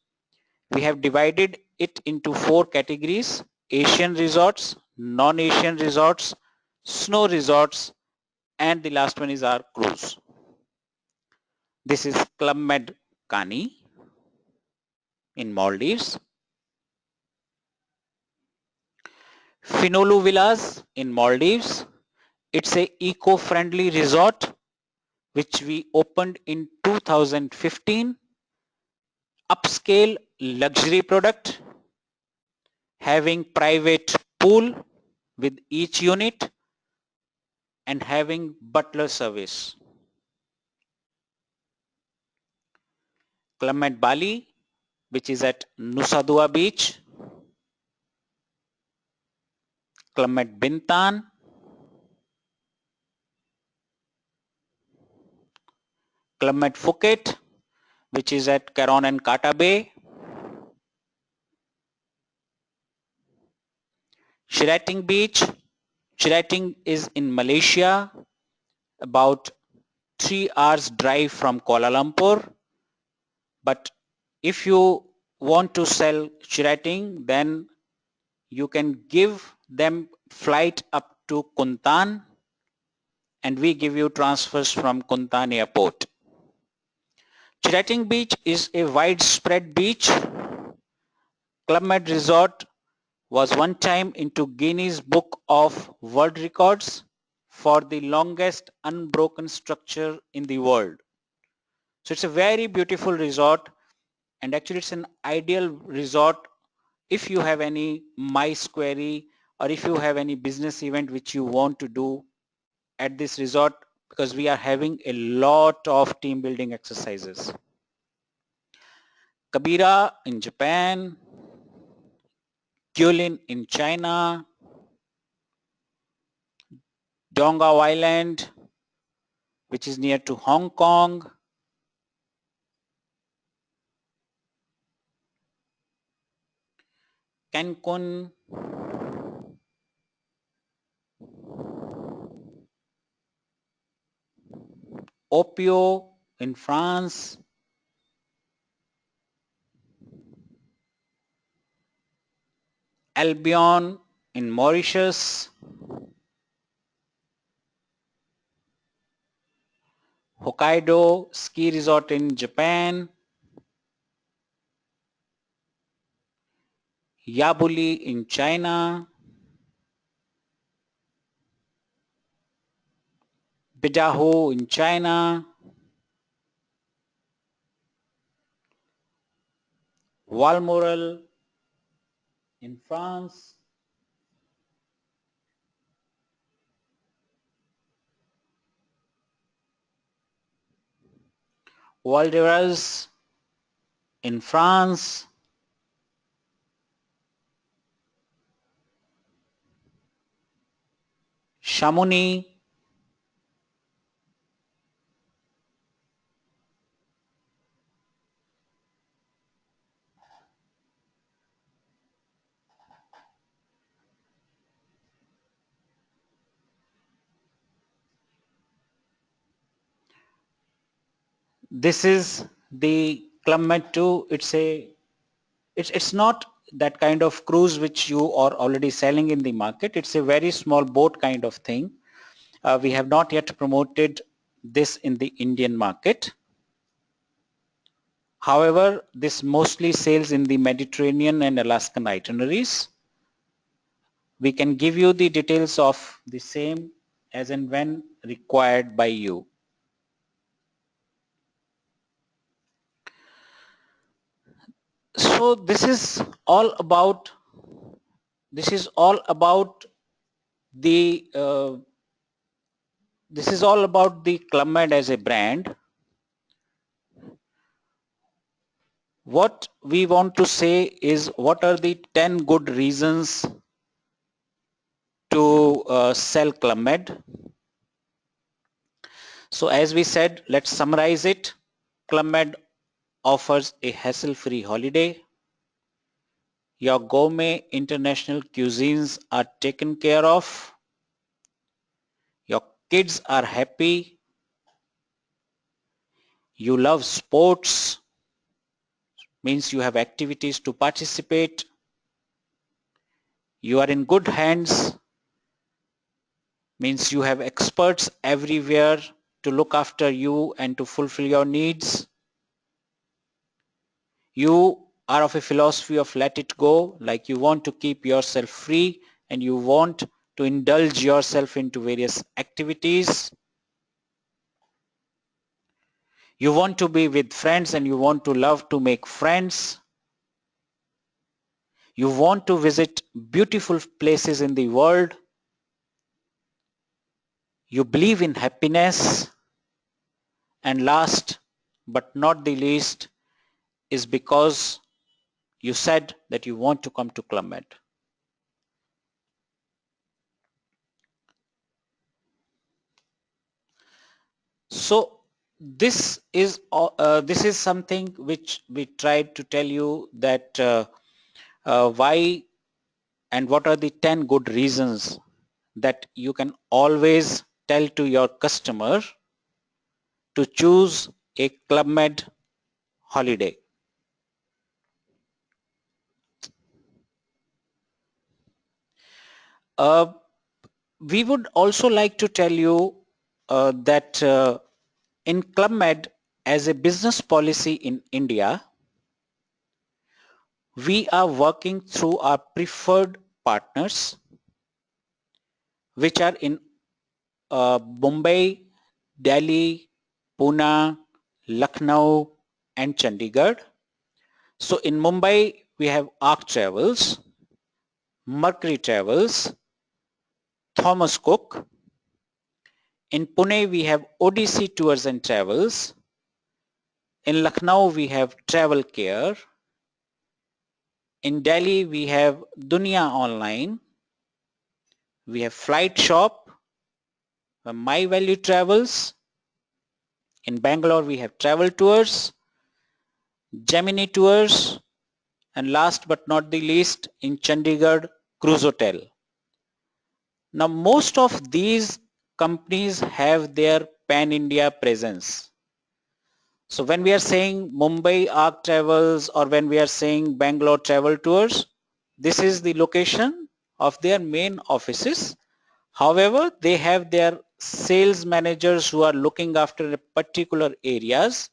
We have divided it into 4 categories: Asian resorts, non-Asian resorts, snow resorts, and the last one is our cruise. This is Club Med Kani in Maldives, Finolu Villas in Maldives. It's a eco-friendly resort which we opened in 2015. upscale luxury product, having private pool with each unit, and having butler service. Club Med Bali, which is at Nusa Dua Beach. Club Med Bintan. Club Med Phuket, which is at Caron and Kata Bay. Sherating Beach. Sherating is in Malaysia, about 3 hours drive from Kuala Lumpur. But if you want to sell Sherating, then you can give them flight up to Kuntan, and we give you transfers from Kuntan Airport. Sherating Beach is a widespread beach. Club Med Resort was one time into Guinness Book of World Records for the longest unbroken structure in the world. So it's a very beautiful resort, and actually it's an ideal resort if you have any mice query or if you have any business event which you want to do at this resort, because we are having a lot of team building exercises. Kabira in Japan, Guilin in China, Dongao Island, which is near to Hong Kong, Cancun, Opio in France, Albion in Mauritius, Hokkaido ski resort in Japan, Yabuli in China, Bidaho in China, Valmoral in France, Val in France, Chamonix, this is the Club Med 2. It's not that kind of cruise which you are already selling in the market. It's a very small boat kind of thing. We have not yet promoted this in the Indian market. However, this mostly sails in the Mediterranean and Alaskan itineraries. We can give you the details of the same as and when required by you. So this is all about the Club Med as a brand. What we want to say is, what are the 10 good reasons to sell Club Med? So as we said, let's summarize it. Club Med offers a hassle-free holiday. Your gourmet international cuisines are taken care of. Your kids are happy. You love sports, means you have activities to participate. You are in good hands, means you have experts everywhere to look after you and to fulfill your needs. You are of a philosophy of let it go, like you want to keep yourself free and you want to indulge yourself into various activities. You want to be with friends and you want to love to make friends. You want to visit beautiful places in the world. You believe in happiness. And last but not the least is because you said that you want to come to Club Med. So this is something which we tried to tell you that why and what are the 10 good reasons that you can always tell to your customer to choose a Club Med holiday. We would also like to tell you that in Club Med, as a business policy in India, we are working through our preferred partners, which are in Mumbai, Delhi, Pune, Lucknow, and Chandigarh. So in Mumbai, we have Arc Travels, Mercury Travels, Thomas Cook. In Pune, we have Odyssey Tours and Travels. In Lucknow, we have Travel Care. In Delhi, we have Dunia Online. We have Flight Shop, My Value Travels. In Bangalore, we have Travel Tours, Gemini Tours, and last but not the least, in Chandigarh, Cruise Hotel. Now, most of these companies have their pan-India presence. So when we are saying Mumbai Arc Travels or when we are saying Bangalore Travel Tours, this is the location of their main offices. However, they have their sales managers who are looking after particular areas,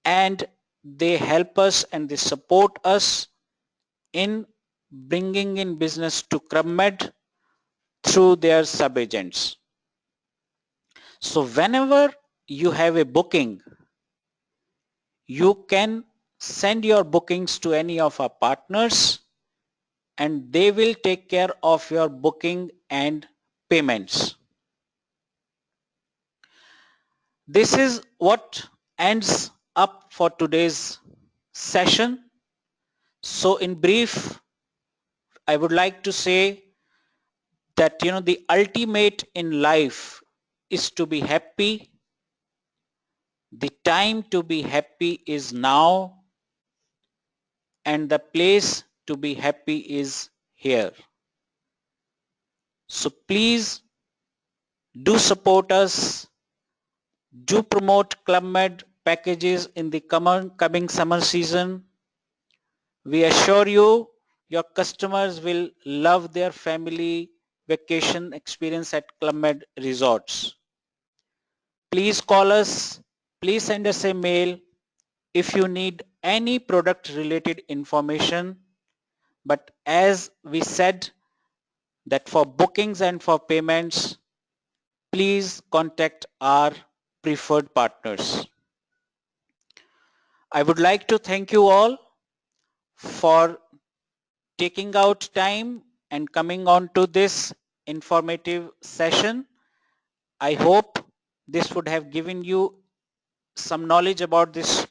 and they help us and they support us in bringing in business to Club Med through their sub-agents. So whenever you have a booking, you can send your bookings to any of our partners and they will take care of your booking and payments. This is what ends up for today's session. So in brief, I would like to say that the ultimate in life is to be happy. The time to be happy is now, and the place to be happy is here. So please do support us, do promote Club Med packages in the coming summer season. We assure you your customers will love their family vacation experience at Club Med resorts. Please call us, please send us a mail if you need any product related information. But as we said that for bookings and for payments, please contact our preferred partners. I would like to thank you all for taking out time and coming on to this informative session. I hope this would have given you some knowledge about this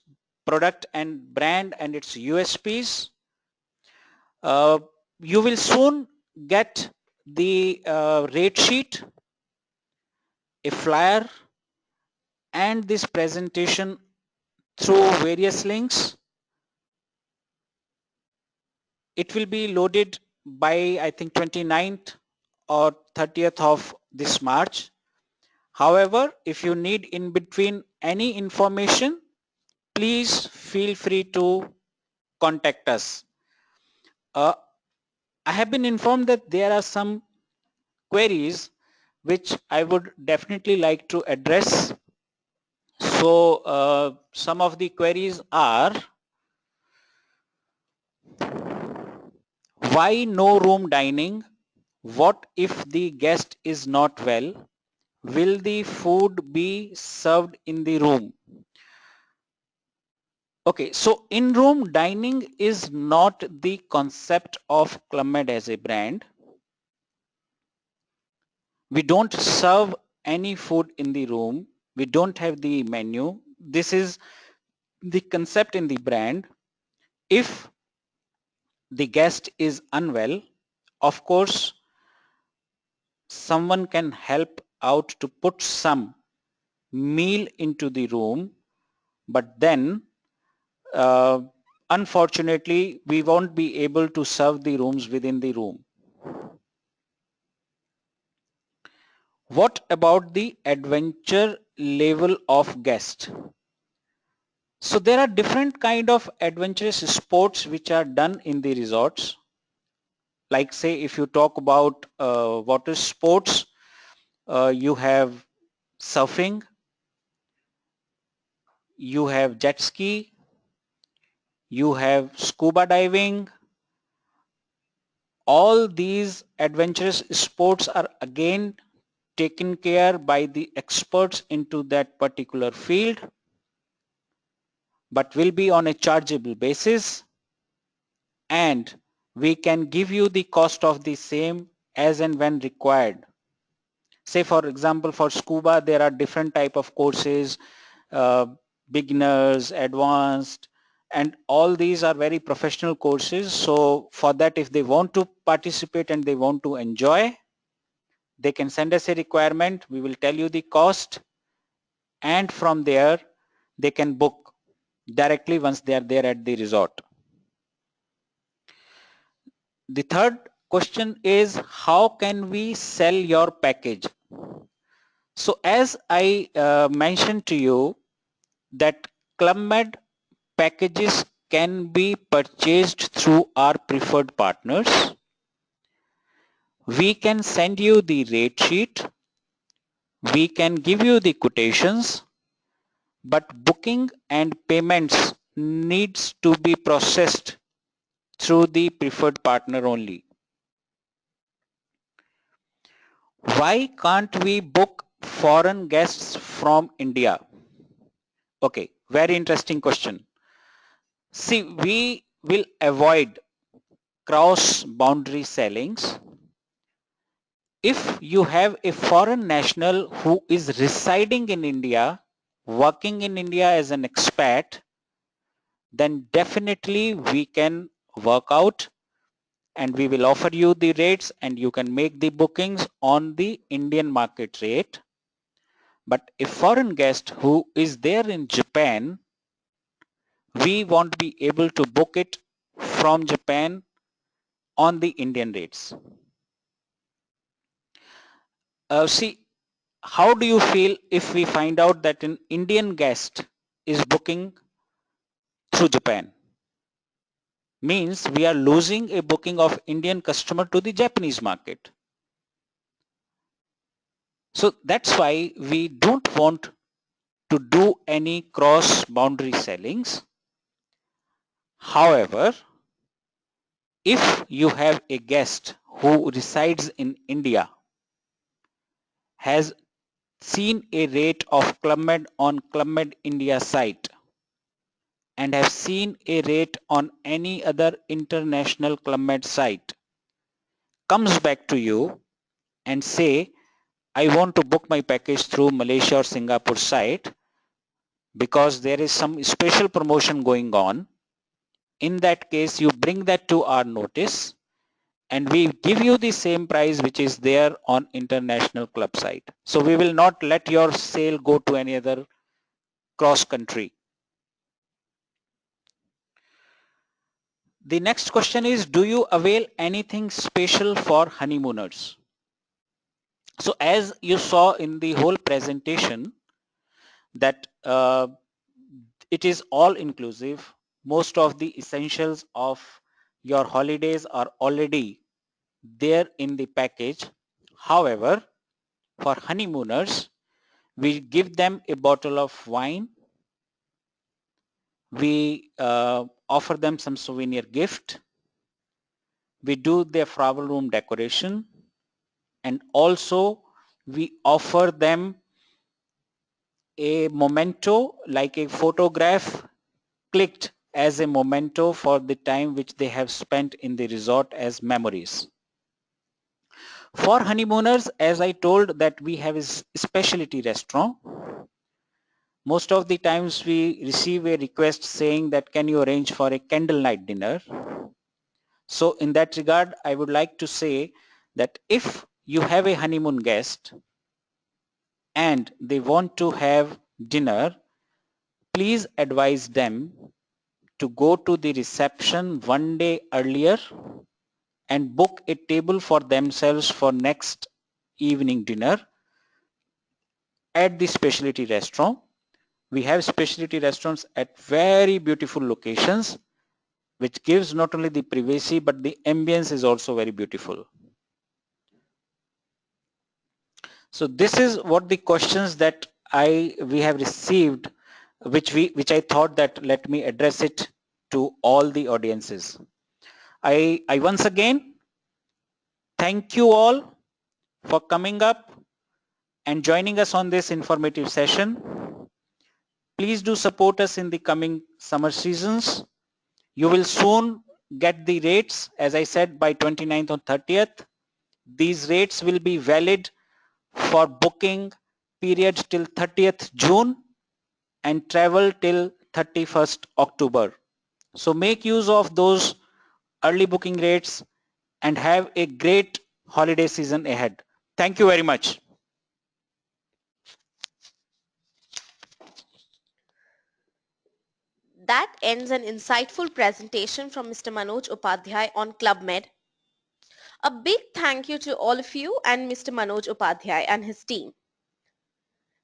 product and brand and its USPs. You will soon get the rate sheet, a flyer, and this presentation through various links. It will be loaded by I think 29th or 30th of this March. However, if you need in between any information, please feel free to contact us. I have been informed that there are some queries which I would definitely like to address. So some of the queries are: why no room dining? What if the guest is not well? Will the food be served in the room? Okay, so in-room dining is not the concept of Club Med as a brand. We don't serve any food in the room. We don't have the menu. This is the concept in the brand. If the guest is unwell, of course, someone can help out to put some meal into the room, but then uh, unfortunately we won't be able to serve the rooms within the room. What about the adventure level of guest? So there are different kind of adventurous sports which are done in the resorts. Like say if you talk about water sports, you have surfing, you have jet ski, you have scuba diving. All these adventurous sports are again taken care by the experts into that particular field, but will be on a chargeable basis, and we can give you the cost of the same as and when required. Say for example, for scuba there are different type of courses, uh, beginners, advanced, and all these are very professional courses. So for that, if they want to participate and they want to enjoy, they can send us a requirement. We will tell you the cost, and from there they can book directly once they are there at the resort. The third question is, how can we sell your package? So as I mentioned to you that Club Med packages can be purchased through our preferred partners. We can send you the rate sheet. We can give you the quotations, but booking and payments needs to be processed through the preferred partner only. Why can't we book foreign guests from India? Okay, very interesting question. See, we will avoid cross-boundary sellings. If you have a foreign national who is residing in India, working in India as an expat, then definitely we can work out and we will offer you the rates and you can make the bookings on the Indian market rate. But a foreign guest who is there in Japan, we won't be able to book it from Japan on the Indian rates. See, how do you feel if we find out that an Indian guest is booking through Japan? Means we are losing a booking of Indian customer to the Japanese market. So that's why we don't want to do any cross boundary sellings. However, if you have a guest who resides in India, has seen a rate of Club Med on Club Med India site, and have seen a rate on any other international Club Med site, comes back to you and say, I want to book my package through Malaysia or Singapore site because there is some special promotion going on. In that case, you bring that to our notice and we give you the same price which is there on international club site. So we will not let your sale go to any other cross country. The next question is, do you avail anything special for honeymooners? So as you saw in the whole presentation that it is all inclusive. Most of the essentials of your holidays are already there in the package. However, for honeymooners, we give them a bottle of wine. We offer them some souvenir gift. We do their flower room decoration, and also we offer them a memento like a photograph clicked as a memento for the time which they have spent in the resort as memories. For honeymooners, as I told that we have a specialty restaurant. Most of the times we receive a request saying that can you arrange for a candle night dinner. So in that regard, I would like to say that if you have a honeymoon guest and they want to have dinner, please advise them to go to the reception one day earlier and book a table for themselves for next evening dinner at the specialty restaurant. We have specialty restaurants at very beautiful locations, which gives not only the privacy but the ambience is also very beautiful. So this is what the questions that we have received, which I thought that let me address it to all the audiences. I once again thank you all for coming up and joining us on this informative session. Please do support us in the coming summer seasons. You will soon get the rates, as I said, by 29th or 30th. These rates will be valid for booking period till 30th June and travel till 31st October. So make use of those early booking rates and have a great holiday season ahead. Thank you very much. That ends an insightful presentation from Mr. Manoj Upadhyay on Club Med. A big thank you to all of you and Mr. Manoj Upadhyay and his team.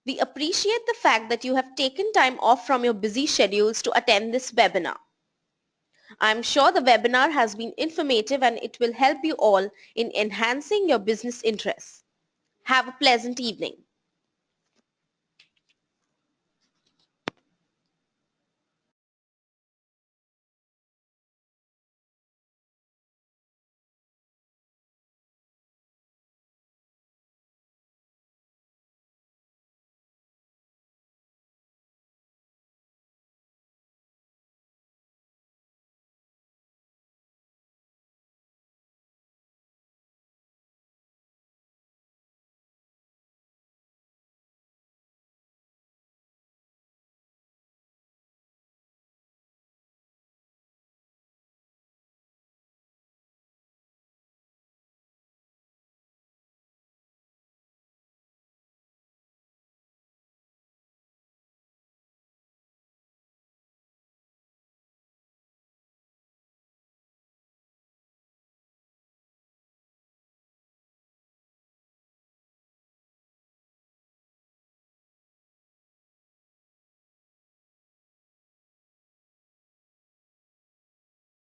We appreciate the fact that you have taken time off from your busy schedules to attend this webinar. I'm sure the webinar has been informative and it will help you all in enhancing your business interests. Have a pleasant evening.